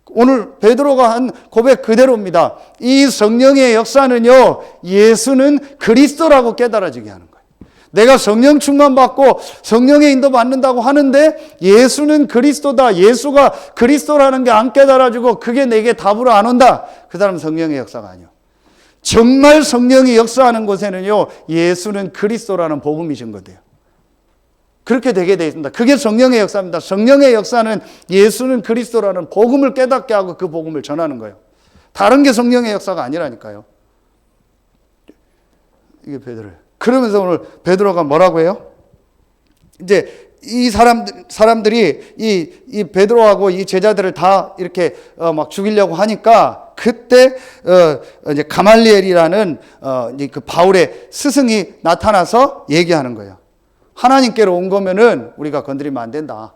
오늘 베드로가 한 고백 그대로입니다. 이 성령의 역사는요, 예수는 그리스도라고 깨달아지게 하는 거예요. 내가 성령 충만받고 성령의 인도 받는다고 하는데 예수는 그리스도다, 예수가 그리스도라는 게 안 깨달아지고 그게 내게 답으로 안 온다. 그 사람은 성령의 역사가 아니요. 정말 성령이 역사하는 곳에는요, 예수는 그리스도라는 복음이 증거돼요. 그렇게 되게 되어 있습니다. 그게 성령의 역사입니다. 성령의 역사는 예수는 그리스도라는 복음을 깨닫게 하고 그 복음을 전하는 거예요. 다른 게 성령의 역사가 아니라니까요. 이게 베드로예요. 그러면서 오늘 베드로가 뭐라고 해요? 이제 이 사람들이 이 베드로하고 이 제자들을 다 이렇게 막 죽이려고 하니까 그때 이제 가말리엘이라는 이제 그 바울의 스승이 나타나서 얘기하는 거예요. 하나님께로 온 거면은 우리가 건드리면 안 된다.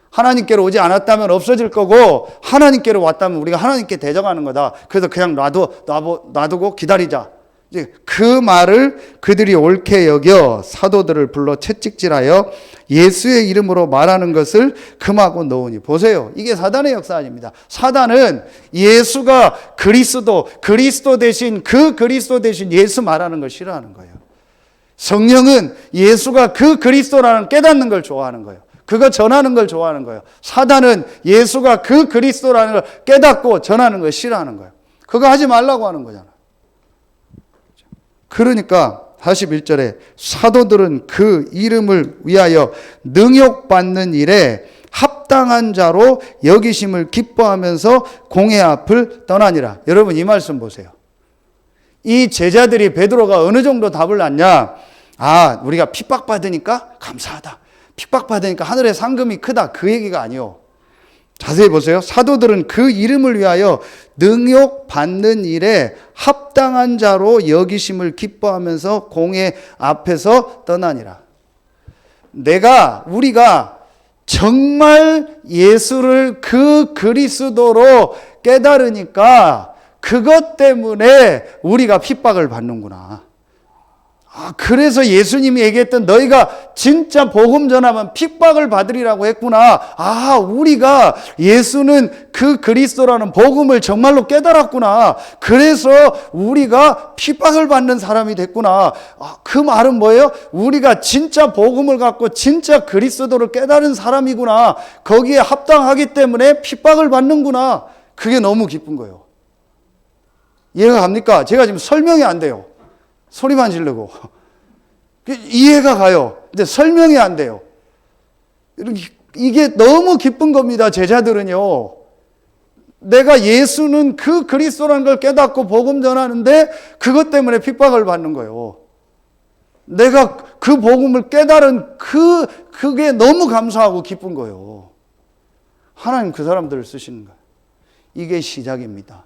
하나님께로 오지 않았다면 없어질 거고 하나님께로 왔다면 우리가 하나님께 대적하는 거다. 그래서 그냥 놔두고 기다리자. 이제 그 말을 그들이 옳게 여겨 사도들을 불러 채찍질하여 예수의 이름으로 말하는 것을 금하고 놓으니. 보세요. 이게 사단의 역사 아닙니다. 사단은 예수가 그리스도 대신 그리스도 대신 예수 말하는 걸 싫어하는 거예요. 성령은 예수가 그리스도라는 깨닫는 걸 좋아하는 거예요. 그거 전하는 걸 좋아하는 거예요. 사단은 예수가 그리스도라는 걸 깨닫고 전하는 걸 싫어하는 거예요. 그거 하지 말라고 하는 거잖아요. 그러니까 41절에 사도들은 그 이름을 위하여 능욕받는 일에 합당한 자로 여기심을 기뻐하면서 공회 앞을 떠나니라. 여러분 이 말씀 보세요. 이 제자들이 베드로가 어느 정도 답을 놨냐? 아, 우리가 핍박받으니까 감사하다. 핍박받으니까 하늘의 상금이 크다. 그 얘기가 아니요. 자세히 보세요. 사도들은 그 이름을 위하여 능욕받는 일에 합당한 자로 여기심을 기뻐하면서 공회 앞에서 떠나니라. 우리가 정말 예수를 그리스도로 깨달으니까 그것 때문에 우리가 핍박을 받는구나. 그래서 예수님이 얘기했던 너희가 진짜 복음 전하면 핍박을 받으리라고 했구나. 우리가 예수는 그리스도라는 복음을 정말로 깨달았구나. 그래서 우리가 핍박을 받는 사람이 됐구나. 그 말은 뭐예요? 우리가 진짜 복음을 갖고 진짜 그리스도를 깨달은 사람이구나. 거기에 합당하기 때문에 핍박을 받는구나. 그게 너무 기쁜 거예요. 이해가 갑니까? 제가 지금 설명이 안 돼요. 소리만 지르고. 이해가 가요. 근데 설명이 안 돼요. 이게 너무 기쁜 겁니다. 제자들은요. 내가 예수는 그리스도라는 걸 깨닫고 복음 전하는데 그것 때문에 핍박을 받는 거예요. 내가 그 복음을 깨달은 그게 너무 감사하고 기쁜 거예요. 하나님 그 사람들을 쓰시는 거예요. 이게 시작입니다.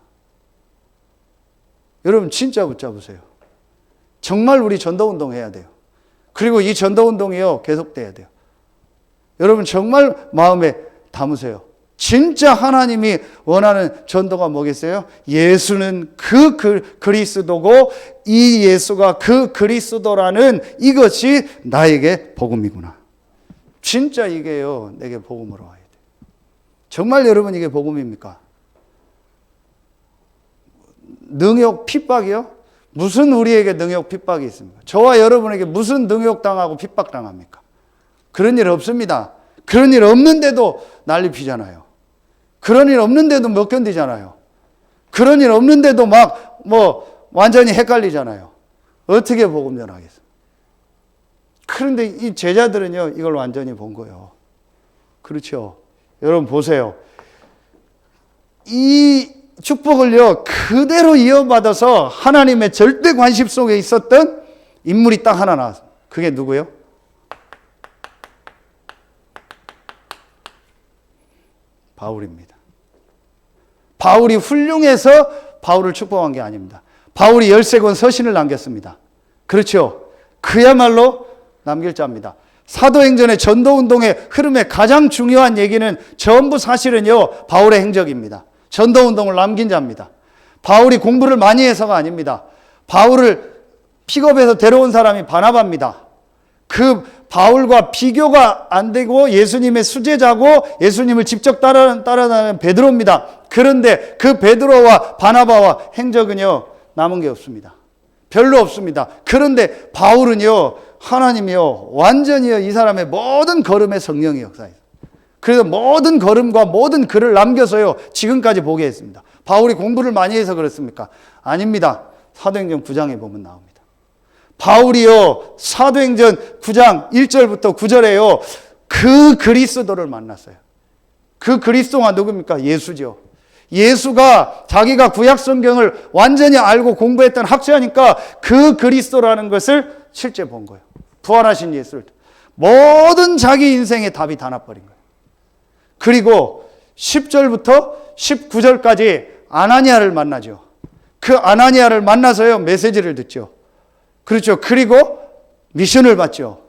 여러분 진짜 붙잡으세요. 정말 우리 전도운동 해야 돼요. 그리고 이 전도운동이요 계속돼야 돼요. 여러분 정말 마음에 담으세요. 진짜 하나님이 원하는 전도가 뭐겠어요? 예수는 그리스도고 이 예수가 그리스도라는 이것이 나에게 복음이구나. 진짜 이게요 내게 복음으로 와야 돼요. 정말 여러분 이게 복음입니까? 능욕 핍박이요? 무슨 우리에게 능욕 핍박이 있습니까? 저와 여러분에게 무슨 능욕당하고 핍박당합니까? 그런 일 없습니다. 그런 일 없는데도 난리 피잖아요. 그런 일 없는데도 못 견디잖아요. 그런 일 없는데도 완전히 헷갈리잖아요. 어떻게 복음 전하겠어요? 그런데 이 제자들은요 이걸 완전히 본 거예요. 그렇죠? 여러분 보세요. 이 축복을요 그대로 이어받아서 하나님의 절대 관심 속에 있었던 인물이 딱 하나 나왔어요. 그게 누구예요? 바울입니다. 바울이 훌륭해서 바울을 축복한 게 아닙니다. 바울이 13권 서신을 남겼습니다. 그렇죠? 그야말로 남길 자입니다. 사도행전의 전도운동의 흐름의 가장 중요한 얘기는 전부 사실은요 바울의 행적입니다. 전도운동을 남긴 자입니다. 바울이 공부를 많이 해서가 아닙니다. 바울을 픽업해서 데려온 사람이 바나바입니다. 그 바울과 비교가 안 되고 예수님의 수제자고 예수님을 직접 따라다니는 베드로입니다. 그런데 그 베드로와 바나바와 행적은요 남은 게 없습니다. 별로 없습니다. 그런데 바울은요, 하나님이요, 완전히요, 이 사람의 모든 걸음에 성령이 역사해요. 그래서 모든 걸음과 모든 글을 남겨서요, 지금까지 보게 했습니다. 바울이 공부를 많이 해서 그렇습니까? 아닙니다. 사도행전 9장에 보면 나옵니다. 바울이요, 사도행전 9장 1절부터 9절에요, 그 그리스도를 만났어요. 그 그리스도가 누굽니까? 예수죠. 예수가 자기가 구약 성경을 완전히 알고 공부했던 학자니까 그 그리스도라는 것을 실제 본 거예요. 부활하신 예수를. 모든 자기 인생의 답이 다 나버린 거예요. 그리고 10절부터 19절까지 아나니아를 만나죠. 그 아나니아를 만나서요, 메시지를 듣죠. 그렇죠. 그리고 미션을 받죠.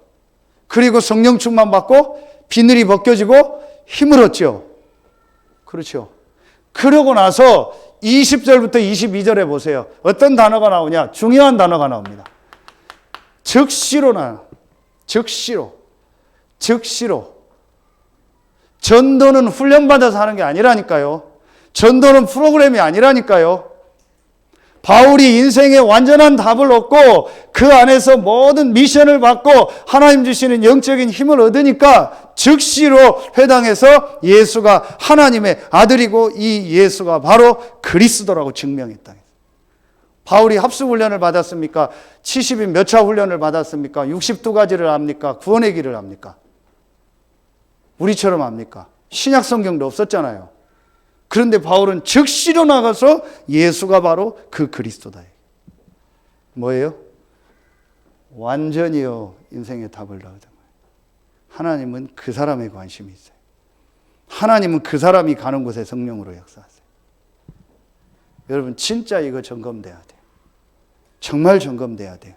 그리고 성령 충만 받고 비늘이 벗겨지고 힘을 얻죠. 그렇죠. 그러고 나서 20절부터 22절에 보세요. 어떤 단어가 나오냐? 중요한 단어가 나옵니다. 즉시로 나와요. 즉시로. 전도는 훈련받아서 하는 게 아니라니까요. 전도는 프로그램이 아니라니까요. 바울이 인생의 완전한 답을 얻고 그 안에서 모든 미션을 받고 하나님 주시는 영적인 힘을 얻으니까 즉시로 회당에서 예수가 하나님의 아들이고 이 예수가 바로 그리스도라고 증명했다. 바울이 합숙훈련을 받았습니까? 70인 몇 차 훈련을 받았습니까? 62가지를 압니까? 구원의 길을 압니까? 우리처럼 압니까? 신약 성경도 없었잖아요. 그런데 바울은 즉시로 나가서 예수가 바로 그 그리스도다. 뭐예요? 완전히요, 인생의 답을 얻은 거예요. 하나님은 그 사람에 관심이 있어요. 하나님은 그 사람이 가는 곳에 성령으로 역사하세요. 여러분, 진짜 이거 점검돼야 돼요. 정말 점검돼야 돼요.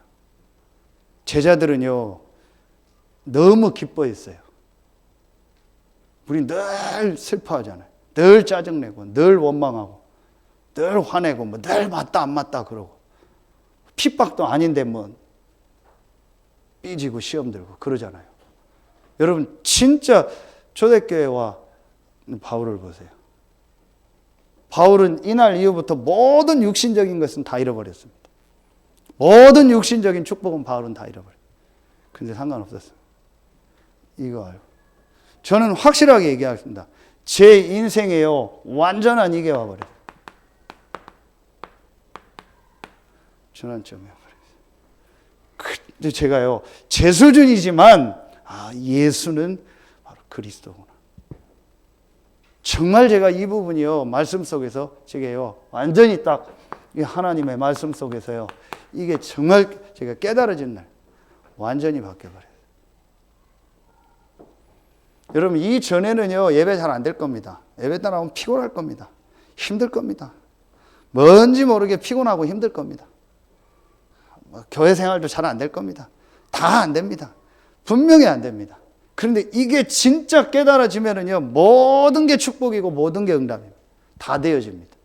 제자들은요, 너무 기뻐했어요. 우리 늘 슬퍼하잖아요. 늘 짜증내고, 늘 원망하고, 늘 화내고, 뭐 늘 맞다 안 맞다 그러고, 핍박도 아닌데 뭐 삐지고 시험 들고 그러잖아요. 여러분, 진짜 초대교회와 바울을 보세요. 바울은 이날 이후부터 모든 육신적인 것은 다 잃어버렸습니다. 모든 육신적인 축복은 바울은 다 잃어버렸어요. 근데 상관없었어요. 이거 알고. 저는 확실하게 얘기하겠습니다. 제 인생에요, 완전한 이게 와버려요. 전환점이 와버려요. 근데 제가요, 제 수준이지만, 예수는 바로 그리스도구나. 정말 제가 이 부분이요, 말씀 속에서 제게요, 완전히 딱 이 하나님의 말씀 속에서요, 이게 정말 제가 깨달아진 날, 완전히 바뀌어버려요. 여러분, 이 전에는요, 예배 잘 안 될 겁니다. 예배 따라오면 피곤할 겁니다. 힘들 겁니다. 뭔지 모르게 피곤하고 힘들 겁니다. 교회 생활도 잘 안 될 겁니다. 다 안 됩니다. 분명히 안 됩니다. 그런데 이게 진짜 깨달아지면은요, 모든 게 축복이고 모든 게 응답입니다. 다 되어집니다.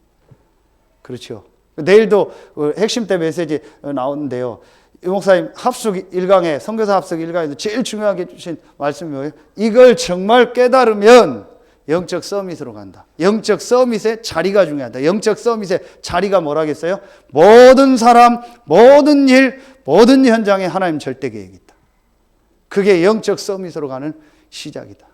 그렇죠. 내일도 핵심 때 메시지 나오는데요. 이 목사님 합숙 1강에, 선교사 합숙 1강에도 제일 중요하게 주신 말씀이 뭐예요? 이걸 정말 깨달으면 영적 서밋으로 간다. 영적 서밋의 자리가 중요하다. 영적 서밋의 자리가 뭐라겠어요? 모든 사람, 모든 일, 모든 현장에 하나님 절대 계획이 있다. 그게 영적 서밋으로 가는 시작이다.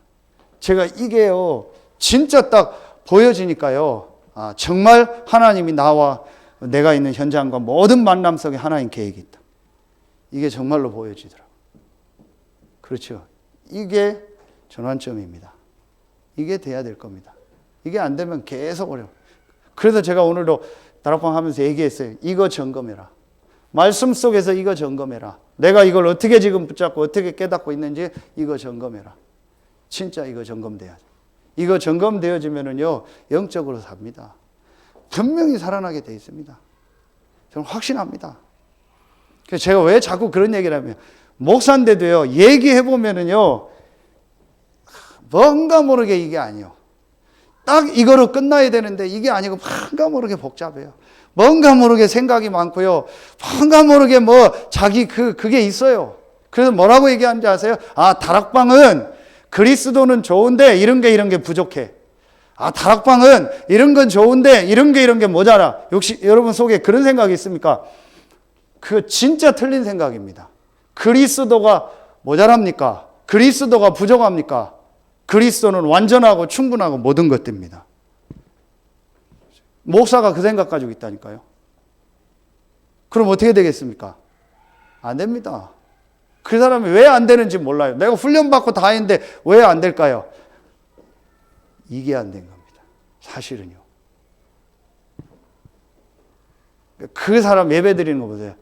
제가 이게요, 진짜 딱 보여지니까요, 정말 하나님이 나와 내가 있는 현장과 모든 만남 속에 하나님 계획이 있다. 이게 정말로 보여지더라고요. 그렇죠. 이게 전환점입니다. 이게 돼야 될 겁니다. 이게 안 되면 계속 어려워요. 그래서 제가 오늘도 다락방 하면서 얘기했어요. 이거 점검해라. 말씀 속에서 이거 점검해라. 내가 이걸 어떻게 지금 붙잡고 어떻게 깨닫고 있는지 이거 점검해라. 진짜 이거 점검돼야 돼. 이거 점검되어지면은요, 영적으로 삽니다. 분명히 살아나게 돼 있습니다. 저는 확신합니다. 그래서 제가 왜 자꾸 그런 얘기를 하면, 목사인데도요, 얘기해보면은요, 뭔가 모르게 이게 아니에요. 딱 이거로 끝나야 되는데 이게 아니고 뭔가 모르게 복잡해요. 뭔가 모르게 생각이 많고요. 뭔가 모르게 자기 그게 있어요. 그래서 뭐라고 얘기하는지 아세요? 다락방은 그리스도는 좋은데 이런 게 부족해. 다락방은 이런 건 좋은데 이런 게 모자라. 역시 여러분 속에 그런 생각이 있습니까? 그거 진짜 틀린 생각입니다. 그리스도가 모자랍니까? 그리스도가 부족합니까? 그리스도는 완전하고 충분하고 모든 것들입니다. 목사가 그 생각 가지고 있다니까요. 그럼 어떻게 되겠습니까? 안 됩니다. 그 사람이 왜 안 되는지 몰라요. 내가 훈련받고 다 했는데 왜 안 될까요? 이게 안 된 겁니다. 사실은요. 그 사람 예배 드리는 거 보세요.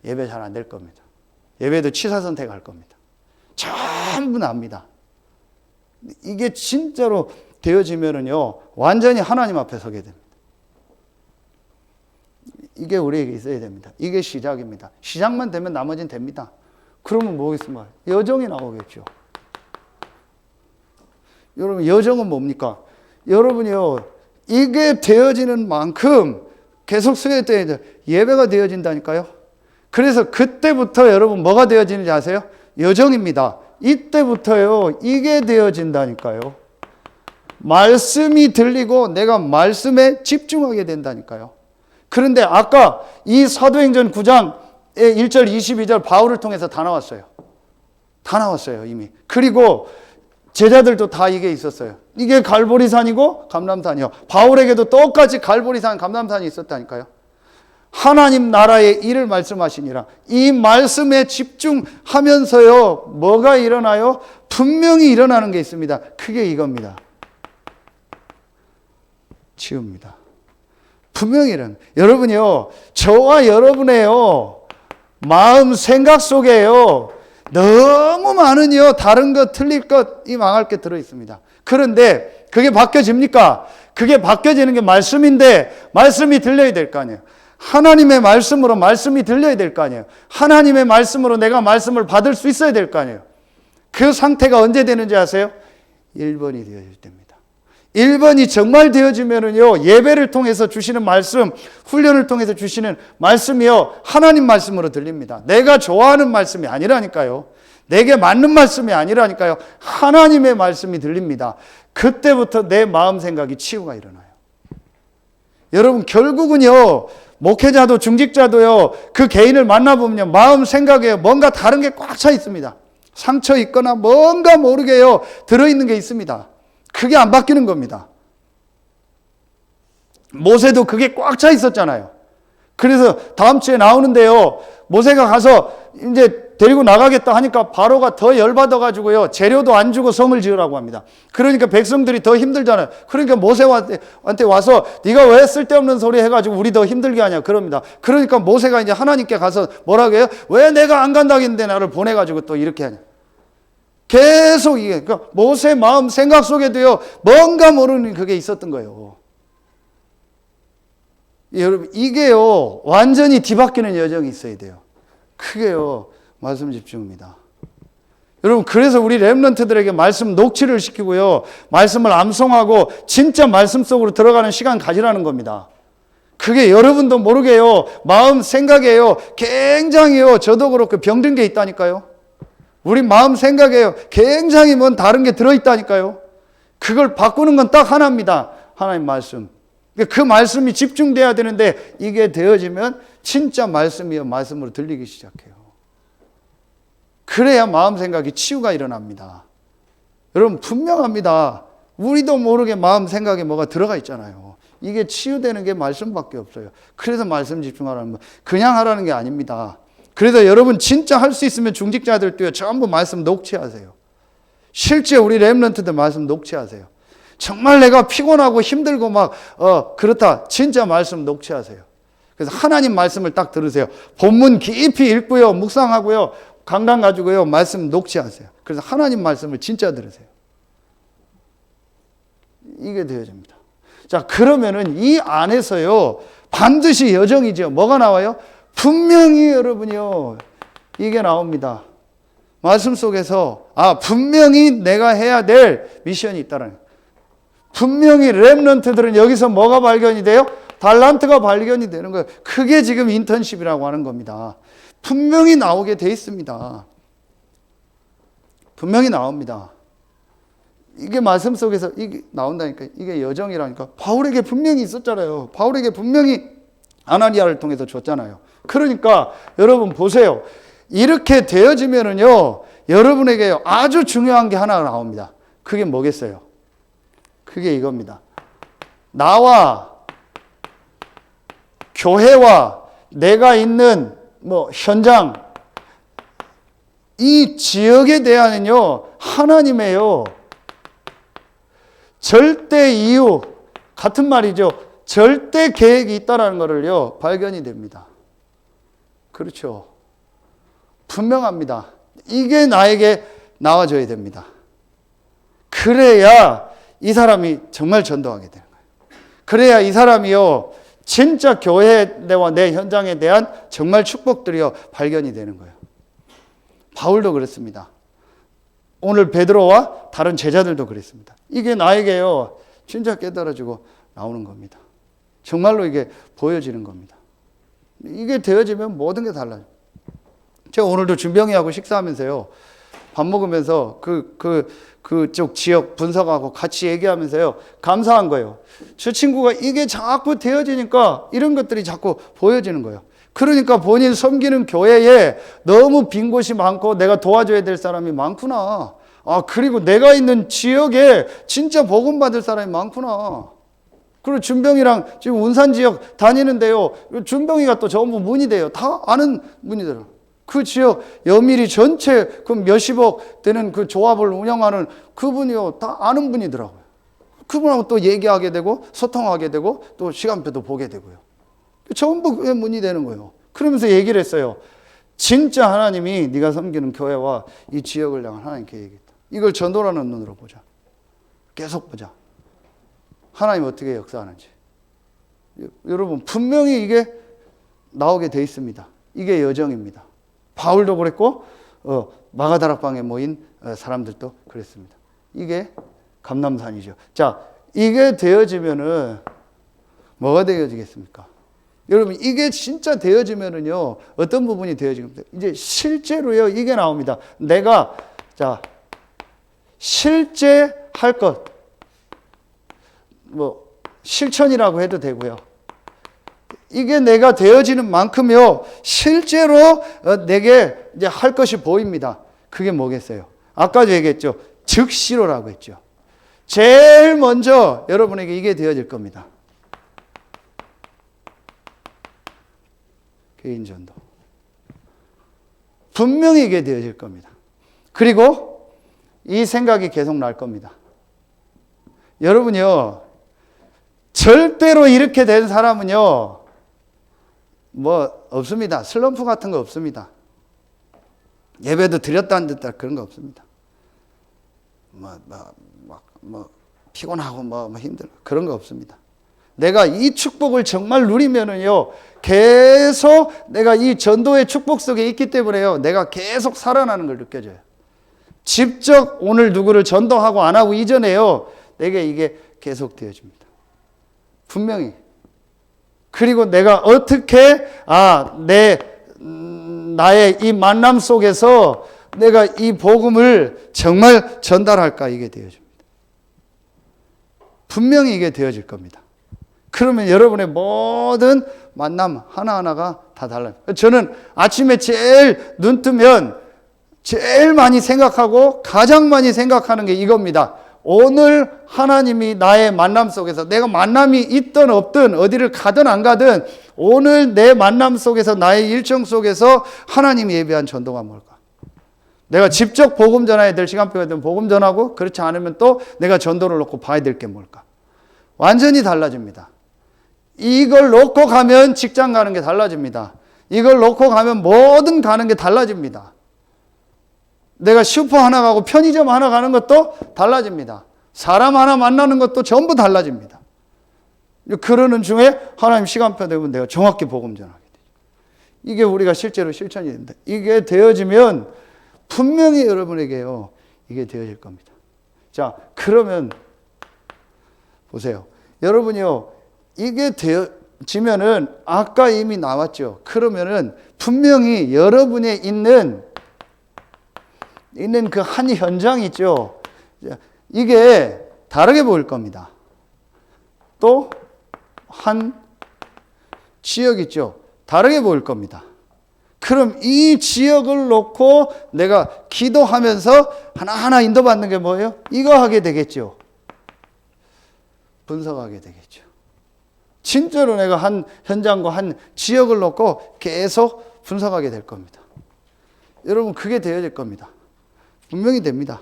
예배 잘 안 될 겁니다. 예배도 취사 선택할 겁니다. 전부 납니다. 이게 진짜로 되어지면은요, 완전히 하나님 앞에 서게 됩니다. 이게 우리에게 있어야 됩니다. 이게 시작입니다. 시작만 되면 나머지는 됩니다. 그러면 뭐겠습니까? 여정이 나오겠죠. 여러분, 여정은 뭡니까? 여러분이요, 이게 되어지는 만큼 계속 수요일 예배가 되어진다니까요. 그래서 그때부터 여러분 뭐가 되어지는지 아세요? 여정입니다. 이때부터요, 이게 되어진다니까요. 말씀이 들리고 내가 말씀에 집중하게 된다니까요. 그런데 아까 이 사도행전 9장의 1절, 22절 바울을 통해서 다 나왔어요. 다 나왔어요, 이미. 그리고 제자들도 다 이게 있었어요. 이게 갈보리산이고 감람산이요. 바울에게도 똑같이 갈보리산, 감람산이 있었다니까요. 하나님 나라의 일을 말씀하시니라. 이 말씀에 집중하면서요, 뭐가 일어나요? 분명히 일어나는 게 있습니다. 그게 이겁니다. 치웁니다. 분명히 일어나는. 여러분이요, 저와 여러분의요, 마음, 생각 속에요, 너무 많은요, 다른 것, 틀릴 것, 이 망할 게 들어있습니다. 그런데 그게 바뀌어집니까? 그게 바뀌어지는 게 말씀인데, 말씀이 들려야 될 거 아니에요. 하나님의 말씀으로 말씀이 들려야 될 거 아니에요. 하나님의 말씀으로 내가 말씀을 받을 수 있어야 될 거 아니에요. 그 상태가 언제 되는지 아세요? 1번이 되어질 때입니다. 1번이 정말 되어지면은요, 예배를 통해서 주시는 말씀, 훈련을 통해서 주시는 말씀이요, 하나님 말씀으로 들립니다. 내가 좋아하는 말씀이 아니라니까요. 내게 맞는 말씀이 아니라니까요. 하나님의 말씀이 들립니다. 그때부터 내 마음 생각이 치유가 일어나요. 여러분, 결국은요, 목회자도 중직자도요, 그 개인을 만나보면요, 마음 생각에 뭔가 다른 게 꽉 차 있습니다. 상처 있거나 뭔가 모르게요, 들어있는 게 있습니다. 그게 안 바뀌는 겁니다. 모세도 그게 꽉 차 있었잖아요. 그래서 다음 주에 나오는데요, 모세가 가서 이제 데리고 나가겠다 하니까 바로가 더 열받아가지고요, 재료도 안 주고 성을 지으라고 합니다. 그러니까 백성들이 더 힘들잖아요. 그러니까 모세한테 와서 네가 왜 쓸데없는 소리 해가지고 우리 더 힘들게 하냐 그럽니다. 그러니까 모세가 이제 하나님께 가서 뭐라고 해요? 왜 내가 안 간다고 했는데 나를 보내가지고 또 이렇게 하냐. 계속 이게, 그러니까 모세 마음 생각 속에도요, 뭔가 모르는 그게 있었던 거예요. 여러분, 이게요, 완전히 뒤바뀌는 여정이 있어야 돼요. 그게요, 말씀 집중입니다. 여러분, 그래서 우리 렘넌트들에게 말씀 녹취를 시키고요, 말씀을 암송하고 진짜 말씀 속으로 들어가는 시간 가지라는 겁니다. 그게 여러분도 모르게요, 마음 생각에요, 굉장히요, 저도 그렇고 병든 게 있다니까요. 우리 마음 생각에요, 굉장히 뭔 다른 게 들어있다니까요. 그걸 바꾸는 건 딱 하나입니다. 하나님 말씀. 그 말씀이 집중돼야 되는데, 이게 되어지면 진짜 말씀이요, 말씀으로 들리기 시작해요. 그래야 마음 생각이 치유가 일어납니다. 여러분, 분명합니다. 우리도 모르게 마음 생각에 뭐가 들어가 있잖아요. 이게 치유되는 게 말씀밖에 없어요. 그래서 말씀 집중하라는 거, 그냥 하라는 게 아닙니다. 그래서 여러분 진짜 할 수 있으면 중직자들도요, 전부 말씀 녹취하세요. 실제 우리 렘넌트들 말씀 녹취하세요. 정말 내가 피곤하고 힘들고 막 그렇다, 진짜 말씀 녹취하세요. 그래서 하나님 말씀을 딱 들으세요. 본문 깊이 읽고요, 묵상하고요, 강단 가지고요, 말씀 녹취하세요. 그래서 하나님 말씀을 진짜 들으세요. 이게 되어집니다. 자, 그러면은 이 안에서요, 반드시 여정이죠. 뭐가 나와요? 분명히 여러분이요, 이게 나옵니다. 말씀 속에서 분명히 내가 해야 될 미션이 있다는, 분명히 렘넌트들은 여기서 뭐가 발견이 돼요? 달란트가 발견이 되는 거예요. 그게 지금 인턴십이라고 하는 겁니다. 분명히 나오게 돼 있습니다. 분명히 나옵니다. 이게 말씀 속에서 이게 나온다니까. 이게 여정이라니까. 바울에게 분명히 있었잖아요. 바울에게 분명히 아나니아를 통해서 줬잖아요. 그러니까 여러분 보세요. 이렇게 되어지면은요, 여러분에게 아주 중요한 게 하나가 나옵니다. 그게 뭐겠어요? 그게 이겁니다. 나와 교회와 내가 있는 현장, 이 지역에 대한은요, 하나님의요, 절대 이유, 같은 말이죠. 절대 계획이 있다는 것을요, 발견이 됩니다. 그렇죠. 분명합니다. 이게 나에게 나와줘야 됩니다. 그래야 이 사람이 정말 전도하게 되는 거예요. 그래야 이 사람이요, 진짜 교회와 내 현장에 대한 정말 축복들이요, 발견이 되는 거예요. 바울도 그랬습니다. 오늘 베드로와 다른 제자들도 그랬습니다. 이게 나에게요, 진짜 깨달아지고 나오는 겁니다. 정말로 이게 보여지는 겁니다. 이게 되어지면 모든 게 달라요. 제가 오늘도 준병이하고 식사하면서요, 밥 먹으면서 그쪽 지역 분석하고 같이 얘기하면서요, 감사한 거예요. 저 친구가 이게 자꾸 되어지니까 이런 것들이 자꾸 보여지는 거예요. 그러니까 본인 섬기는 교회에 너무 빈 곳이 많고 내가 도와줘야 될 사람이 많구나. 그리고 내가 있는 지역에 진짜 복음 받을 사람이 많구나. 그리고 준병이랑 지금 운산 지역 다니는데요, 준병이가 또 전부 문의 돼요. 다 아는 문의들은. 그 지역 여밀이 전체 그 몇십억 되는 그 조합을 운영하는 그분이요, 다 아는 분이더라고요. 그분하고 또 얘기하게 되고 소통하게 되고 또 시간표도 보게 되고요. 전부 문의 되는 거예요. 그러면서 얘기를 했어요. 진짜 하나님이 네가 섬기는 교회와 이 지역을 향한 하나님께 얘기했다. 이걸 전도라는 눈으로 보자. 계속 보자. 하나님 어떻게 역사하는지. 여러분 분명히 이게 나오게 돼 있습니다. 이게 여정입니다. 바울도 그랬고 마가다락방에 모인 사람들도 그랬습니다. 이게 감람산이죠. 자, 이게 되어지면은 뭐가 되어지겠습니까? 여러분 이게 진짜 되어지면은요, 어떤 부분이 되어집니까? 이제 실제로요, 이게 나옵니다. 내가 실제 할 것, 실천이라고 해도 되고요. 이게 내가 되어지는 만큼요, 실제로 내게 이제 할 것이 보입니다. 그게 뭐겠어요? 아까도 얘기했죠. 즉시로라고 했죠. 제일 먼저 여러분에게 이게 되어질 겁니다. 개인전도. 분명히 이게 되어질 겁니다. 그리고 이 생각이 계속 날 겁니다. 여러분요, 절대로 이렇게 된 사람은요, 없습니다. 슬럼프 같은 거 없습니다. 예배도 드렸다는 듯 그런 거 없습니다. 피곤하고 힘들고 그런 거 없습니다. 내가 이 축복을 정말 누리면은요, 계속 내가 이 전도의 축복 속에 있기 때문에요, 내가 계속 살아나는 걸 느껴져요. 직접 오늘 누구를 전도하고 안 하고 이전에요, 내게 이게 계속 되어집니다. 분명히. 그리고 내가 어떻게 나의 이 만남 속에서 내가 이 복음을 정말 전달할까, 이게 되어집니다. 분명히 이게 되어질 겁니다. 그러면 여러분의 모든 만남 하나하나가 다 달라요. 저는 아침에 제일 눈 뜨면 제일 많이 생각하고 가장 많이 생각하는 게 이겁니다. 오늘 하나님이 나의 만남 속에서, 내가 만남이 있든 없든 어디를 가든 안 가든 오늘 내 만남 속에서, 나의 일정 속에서 하나님이 예비한 전도가 뭘까? 내가 직접 복음 전해야 될 시간표가 되면 복음 전하고, 그렇지 않으면 또 내가 전도를 놓고 봐야 될 게 뭘까? 완전히 달라집니다. 이걸 놓고 가면 직장 가는 게 달라집니다. 이걸 놓고 가면 뭐든 가는 게 달라집니다. 내가 슈퍼 하나 가고 편의점 하나 가는 것도 달라집니다. 사람 하나 만나는 것도 전부 달라집니다. 그러는 중에 하나님 시간표 되면 내가 정확히 복음 전하게 되죠. 이게 우리가 실제로 실천이 된다. 이게 되어지면 분명히 여러분에게요, 이게 되어질 겁니다. 자, 그러면 보세요. 여러분이요, 이게 되어지면은 아까 이미 나왔죠. 그러면은 분명히 여러분에 있는 그 한 현장 있죠. 이게 다르게 보일 겁니다. 또 한 지역 있죠. 다르게 보일 겁니다. 그럼 이 지역을 놓고 내가 기도하면서 하나하나 인도받는 게 뭐예요? 이거 하게 되겠죠. 분석하게 되겠죠. 진짜로 내가 한 현장과 한 지역을 놓고 계속 분석하게 될 겁니다. 여러분, 그게 되어질 겁니다. 분명히 됩니다.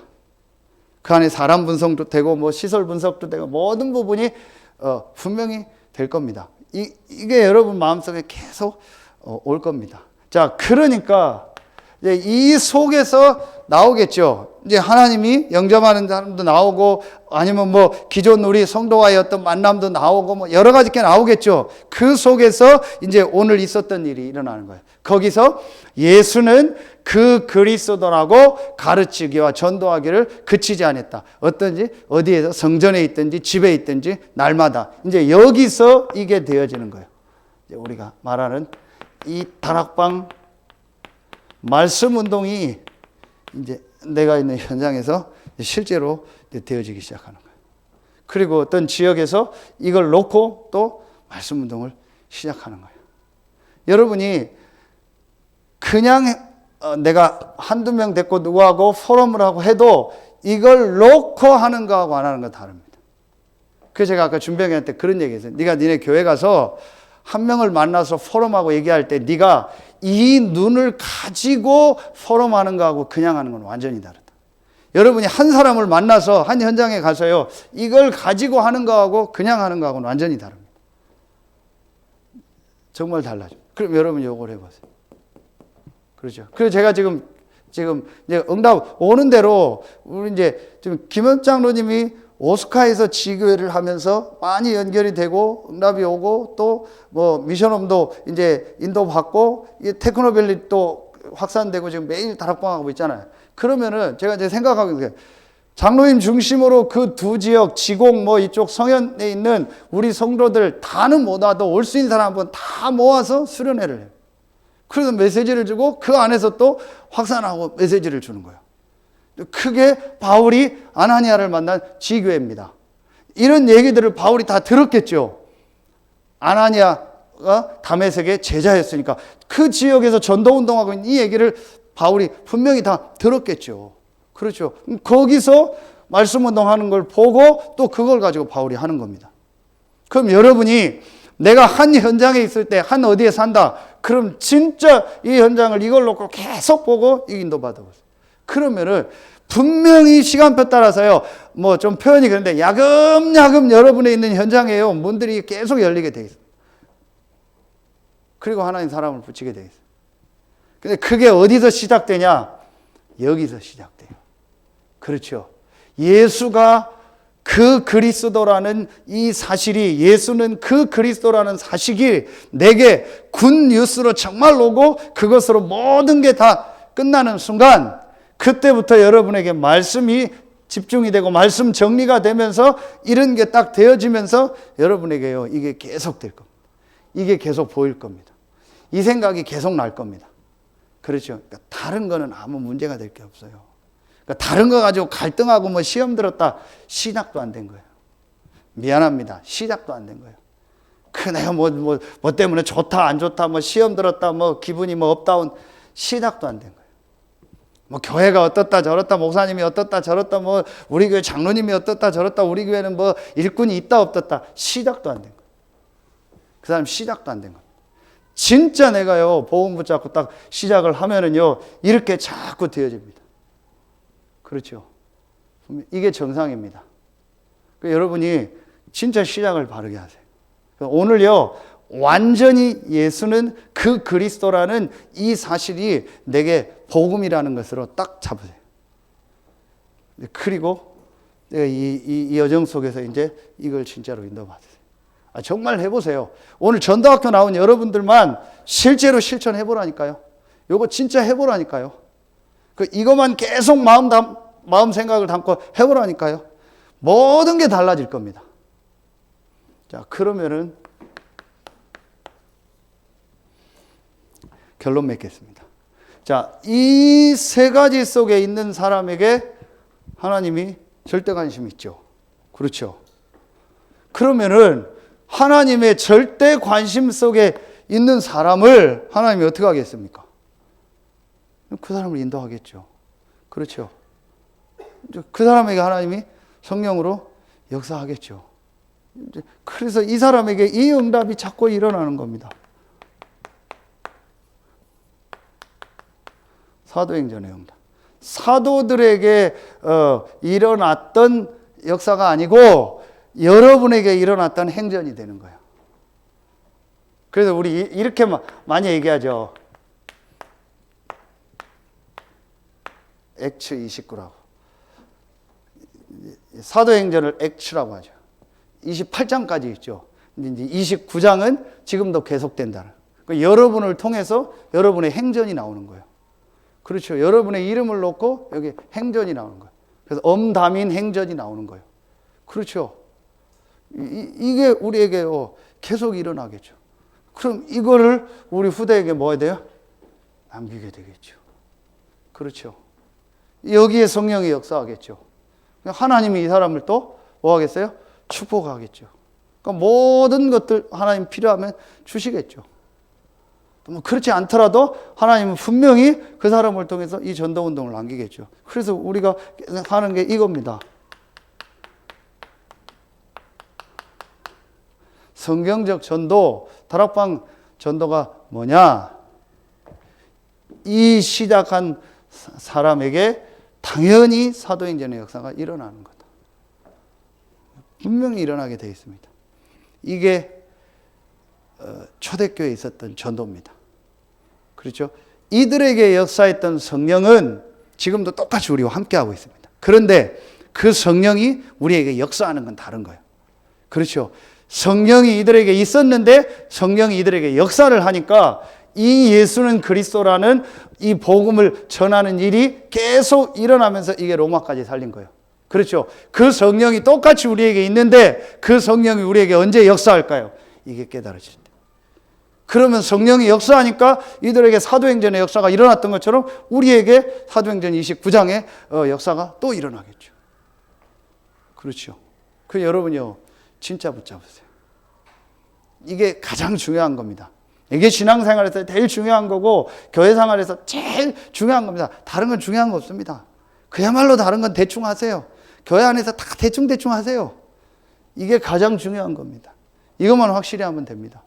그 안에 사람 분석도 되고 뭐 시설 분석도 되고 모든 부분이 분명히 될 겁니다. 이게 여러분 마음속에 계속 올 겁니다. 자, 그러니까 이제 이 속에서 나오겠죠. 이제 하나님이 영접하는 사람도 나오고 아니면 뭐 기존 우리 성도와의 어떤 만남도 나오고 뭐 여러 가지 게 나오겠죠. 그 속에서 이제 오늘 있었던 일이 일어나는 거예요. 거기서 예수는 그 그리스도라고 가르치기와 전도하기를 그치지 않았다. 어떤지 어디에서 성전에 있든지 집에 있든지 날마다 이제 여기서 이게 되어지는 거예요. 이제 우리가 말하는 이 다락방 말씀 운동이 이제 내가 있는 현장에서 실제로 되어지기 시작하는 거예요. 그리고 어떤 지역에서 이걸 놓고 또 말씀 운동을 시작하는 거예요. 여러분이 그냥 내가 한두 명 데리고 누구하고 포럼을 하고 해도 이걸 놓고 하는 거하고 안 하는 거 다릅니다. 그래서 제가 아까 준병이한테 그런 얘기 했어요. 네가 니네 교회 가서 한 명을 만나서 포럼하고 얘기할 때 네가 이 눈을 가지고 포럼하는 거하고 그냥 하는 건 완전히 다르다. 여러분이 한 사람을 만나서 한 현장에 가서요, 이걸 가지고 하는 거하고 그냥 하는 거하고는 완전히 다릅니다. 정말 달라져. 그럼 여러분 요걸 해보세요. 그렇죠. 그래서 제가 지금 이제 응답 오는 대로 우리 이제 지금 김현 장로님이 오스카에서 지교회를 하면서 많이 연결이 되고 응답이 오고 또 뭐 미션홈도 이제 인도받고 테크노밸리 또 확산되고 지금 매일 다락방하고 있잖아요. 그러면은 제가 이제 생각하고 있는 게 장로님 중심으로 그 두 지역 지공 뭐 이쪽 성현에 있는 우리 성도들 다는 못 와도 올 수 있는 사람 한번 다 모아서 수련회를 해요. 그래서 메시지를 주고 그 안에서 또 확산하고 메시지를 주는 거예요. 그게 바울이 아나니아를 만난 지교회입니다. 이런 얘기들을 바울이 다 들었겠죠. 아나니아가 다메섹의 제자였으니까 그 지역에서 전도운동하고 있는 이 얘기를 바울이 분명히 다 들었겠죠. 그렇죠. 거기서 말씀운동하는 걸 보고 또 그걸 가지고 바울이 하는 겁니다. 그럼 여러분이 내가 한 현장에 있을 때 한 어디에 산다. 그럼 진짜 이 현장을 이걸 놓고 계속 보고 인도 받아보세요. 그러면은 분명히 시간표 따라서요, 뭐 좀 표현이 그런데 야금야금 여러분의 있는 현장에요, 문들이 계속 열리게 돼 있어요. 그리고 하나님 사람을 붙이게 돼 있어요. 근데 그게 어디서 시작되냐? 여기서 시작돼요. 그렇죠. 예수가 그 그리스도라는 이 사실이, 예수는 그 그리스도라는 사실이 내게 굿 뉴스로 정말 오고 그것으로 모든 게 다 끝나는 순간, 그때부터 여러분에게 말씀이 집중이 되고 말씀 정리가 되면서 이런 게 딱 되어지면서 여러분에게요, 이게 계속 될 겁니다. 이게 계속 보일 겁니다. 이 생각이 계속 날 겁니다. 그렇죠. 그러니까 다른 거는 아무 문제가 될 게 없어요. 그러니까 다른 거 가지고 갈등하고 뭐 시험 들었다, 시작도 안 된 거예요. 미안합니다. 시작도 안 된 거예요. 그 내가 뭐 때문에 좋다 안 좋다, 뭐 시험 들었다, 뭐 기분이 뭐 업다운, 시작도 안 된 거예요. 뭐 교회가 어떻다 저렇다, 목사님이 어떻다 저렇다, 뭐 우리 교회 장로님이 어떻다 저렇다, 우리 교회는 뭐 일꾼이 있다 없었다, 시작도 안 된 거예요. 그 사람 시작도 안 된 거예요. 진짜 내가요, 복음 붙잡고 딱 시작을 하면은요, 이렇게 자꾸 되어집니다. 그렇죠. 이게 정상입니다. 여러분이 진짜 시작을 바르게 하세요. 오늘요, 완전히 예수는 그 그리스도라는 이 사실이 내게 복음이라는 것으로 딱 잡으세요. 그리고 이 여정 속에서 이제 이걸 진짜로 인도받으세요. 정말 해보세요. 오늘 전도학교 나온 여러분들만 실제로 실천해보라니까요. 요거 진짜 해보라니까요. 이것만 계속 마음 생각을 담고 해보라니까요. 모든 게 달라질 겁니다. 자, 그러면은 결론 맺겠습니다. 자, 이 세 가지 속에 있는 사람에게 하나님이 절대 관심이 있죠. 그렇죠. 그러면은 하나님의 절대 관심 속에 있는 사람을 하나님이 어떻게 하겠습니까? 그 사람을 인도하겠죠. 그렇죠. 그 사람에게 하나님이 성령으로 역사하겠죠. 그래서 이 사람에게 이 응답이 자꾸 일어나는 겁니다. 사도행전의 응답. 사도들에게 일어났던 역사가 아니고 여러분에게 일어났던 행전이 되는 거예요. 그래서 우리 이렇게 많이 얘기하죠. 액츠 29라고. 사도행전을 액츠라고 하죠. 28장까지 있죠. 이제 29장은 지금도 계속된다는. 그러니까 여러분을 통해서 여러분의 행전이 나오는 거예요. 그렇죠. 여러분의 이름을 놓고 여기 행전이 나오는 거예요. 그래서 엄담인 행전이 나오는 거예요. 그렇죠. 이게 우리에게 계속 일어나겠죠. 그럼 이거를 우리 후대에게 뭐 해야 돼요? 남기게 되겠죠. 그렇죠. 여기에 성령이 역사하겠죠. 하나님이 이 사람을 또 뭐 하겠어요? 축복하겠죠. 그러니까 모든 것들 하나님 필요하면 주시겠죠. 뭐 그렇지 않더라도 하나님은 분명히 그 사람을 통해서 이 전도운동을 남기겠죠. 그래서 우리가 하는 게 이겁니다. 성경적 전도, 다락방 전도가 뭐냐? 이 시작한 사람에게 당연히 사도행전의 역사가 일어나는 거다. 분명히 일어나게 되어 있습니다. 이게 초대교회에 있었던 전도입니다. 그렇죠? 이들에게 역사했던 성령은 지금도 똑같이 우리와 함께하고 있습니다. 그런데 그 성령이 우리에게 역사하는 건 다른 거예요. 그렇죠? 성령이 이들에게 있었는데 성령이 이들에게 역사를 하니까 이 예수는 그리스도라는 이 복음을 전하는 일이 계속 일어나면서 이게 로마까지 살린 거예요. 그렇죠? 그 성령이 똑같이 우리에게 있는데 그 성령이 우리에게 언제 역사할까요? 이게 깨달아질 때. 그러면 성령이 역사하니까 이들에게 사도행전의 역사가 일어났던 것처럼 우리에게 사도행전 29장의 역사가 또 일어나겠죠. 그렇죠. 그 여러분이요, 진짜 붙잡으세요. 이게 가장 중요한 겁니다. 이게 신앙생활에서 제일 중요한 거고 교회 생활에서 제일 중요한 겁니다. 다른 건 중요한 거 없습니다. 그야말로 다른 건 대충 하세요. 교회 안에서 다 대충 하세요. 이게 가장 중요한 겁니다. 이것만 확실히 하면 됩니다.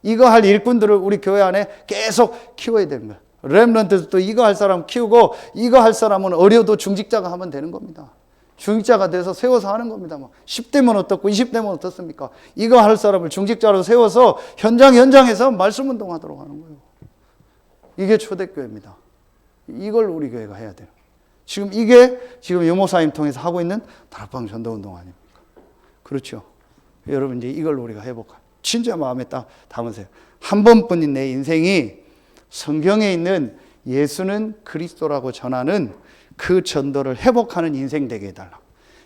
이거 할 일꾼들을 우리 교회 안에 계속 키워야 되는 거예요. 렘넌트도 이거 할 사람 키우고 이거 할 사람은 어려도 중직자가 하면 되는 겁니다. 중직자가 돼서 세워서 하는 겁니다. 10대면 어떻고 20대면 어떻습니까? 이거 할 사람을 중직자로 세워서 현장에서 말씀 운동하도록 하는 거예요. 이게 초대교회입니다. 이걸 우리 교회가 해야 돼요. 이게 지금 유목사님 통해서 하고 있는 다락방 전도운동 아닙니까? 그렇죠. 여러분 이제 이걸 우리가 해볼까요? 진짜 마음에 딱 담으세요. 한 번뿐인 내 인생이 성경에 있는 예수는 그리스도라고 전하는 그 전도를 회복하는 인생 되게 해달라.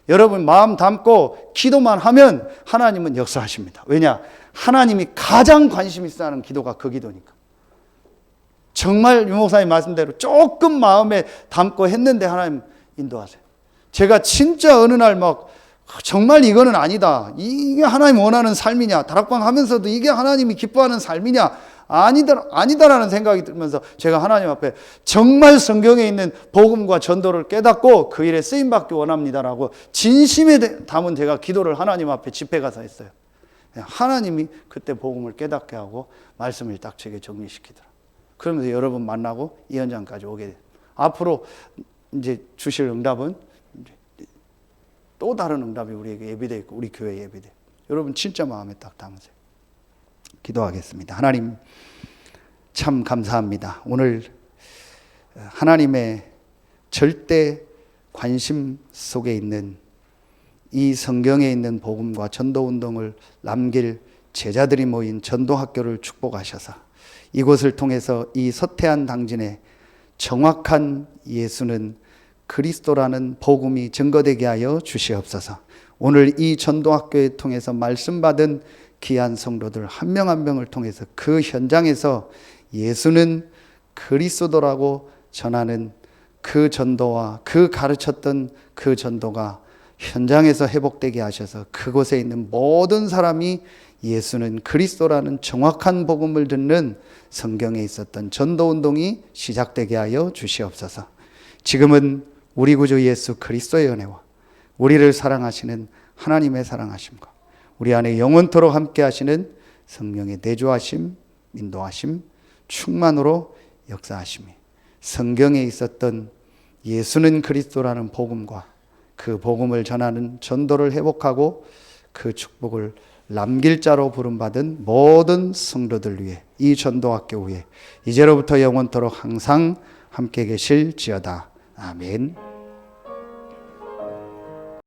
여러분 마음 담고 기도만 하면 하나님은 역사하십니다. 왜냐? 하나님이 가장 관심 있어 하는 기도가 그 기도니까. 정말 유목사님 말씀대로 조금 마음에 담고 했는데 하나님 인도하세요. 제가 진짜 어느 날 정말 이거는 아니다. 이게 하나님 원하는 삶이냐? 다락방 하면서도 이게 하나님이 기뻐하는 삶이냐? 아니다라는 생각이 들면서 제가 하나님 앞에 정말 성경에 있는 복음과 전도를 깨닫고 그 일에 쓰임받기 원합니다라고 진심에 담은 제가 기도를 하나님 앞에 집회 가서 했어요. 하나님이 그때 복음을 깨닫게 하고 말씀을 딱 제게 정리시키더라. 그러면서 여러분 만나고 이 현장까지 오게 돼요. 앞으로 이제 주실 응답은 또 다른 응답이 우리에게 예비되어 있고 우리 교회에 예비돼요. 여러분 진짜 마음에 딱 담으세요. 기도하겠습니다. 하나님 참 감사합니다. 오늘 하나님의 절대 관심 속에 있는 이 성경에 있는 복음과 전도운동을 남길 제자들이 모인 전도학교를 축복하셔서 이곳을 통해서 이 서태한 당진에 정확한 예수는 그리스도라는 복음이 증거되게 하여 주시옵소서. 오늘 이 전도학교에 통해서 말씀받은 귀한 성도들 한 명 한 명을 통해서 그 현장에서 예수는 그리스도라고 전하는 그 전도와 그 가르쳤던 그 전도가 현장에서 회복되게 하셔서 그곳에 있는 모든 사람이 예수는 그리스도라는 정확한 복음을 듣는 성경에 있었던 전도운동이 시작되게 하여 주시옵소서. 지금은 우리 구주 예수 그리스도의 은혜와 우리를 사랑하시는 하나님의 사랑하심과 우리 안에 영원토록 함께 하시는 성령의 내주하심, 인도하심, 충만으로 역사하심이 성경에 있었던 예수는 그리스도라는 복음과 그 복음을 전하는 전도를 회복하고 그 축복을 남길 자로 부름받은 모든 성도들 위해 이 전도학교 위에 이제로부터 영원토록 항상 함께 계실지어다. 아멘.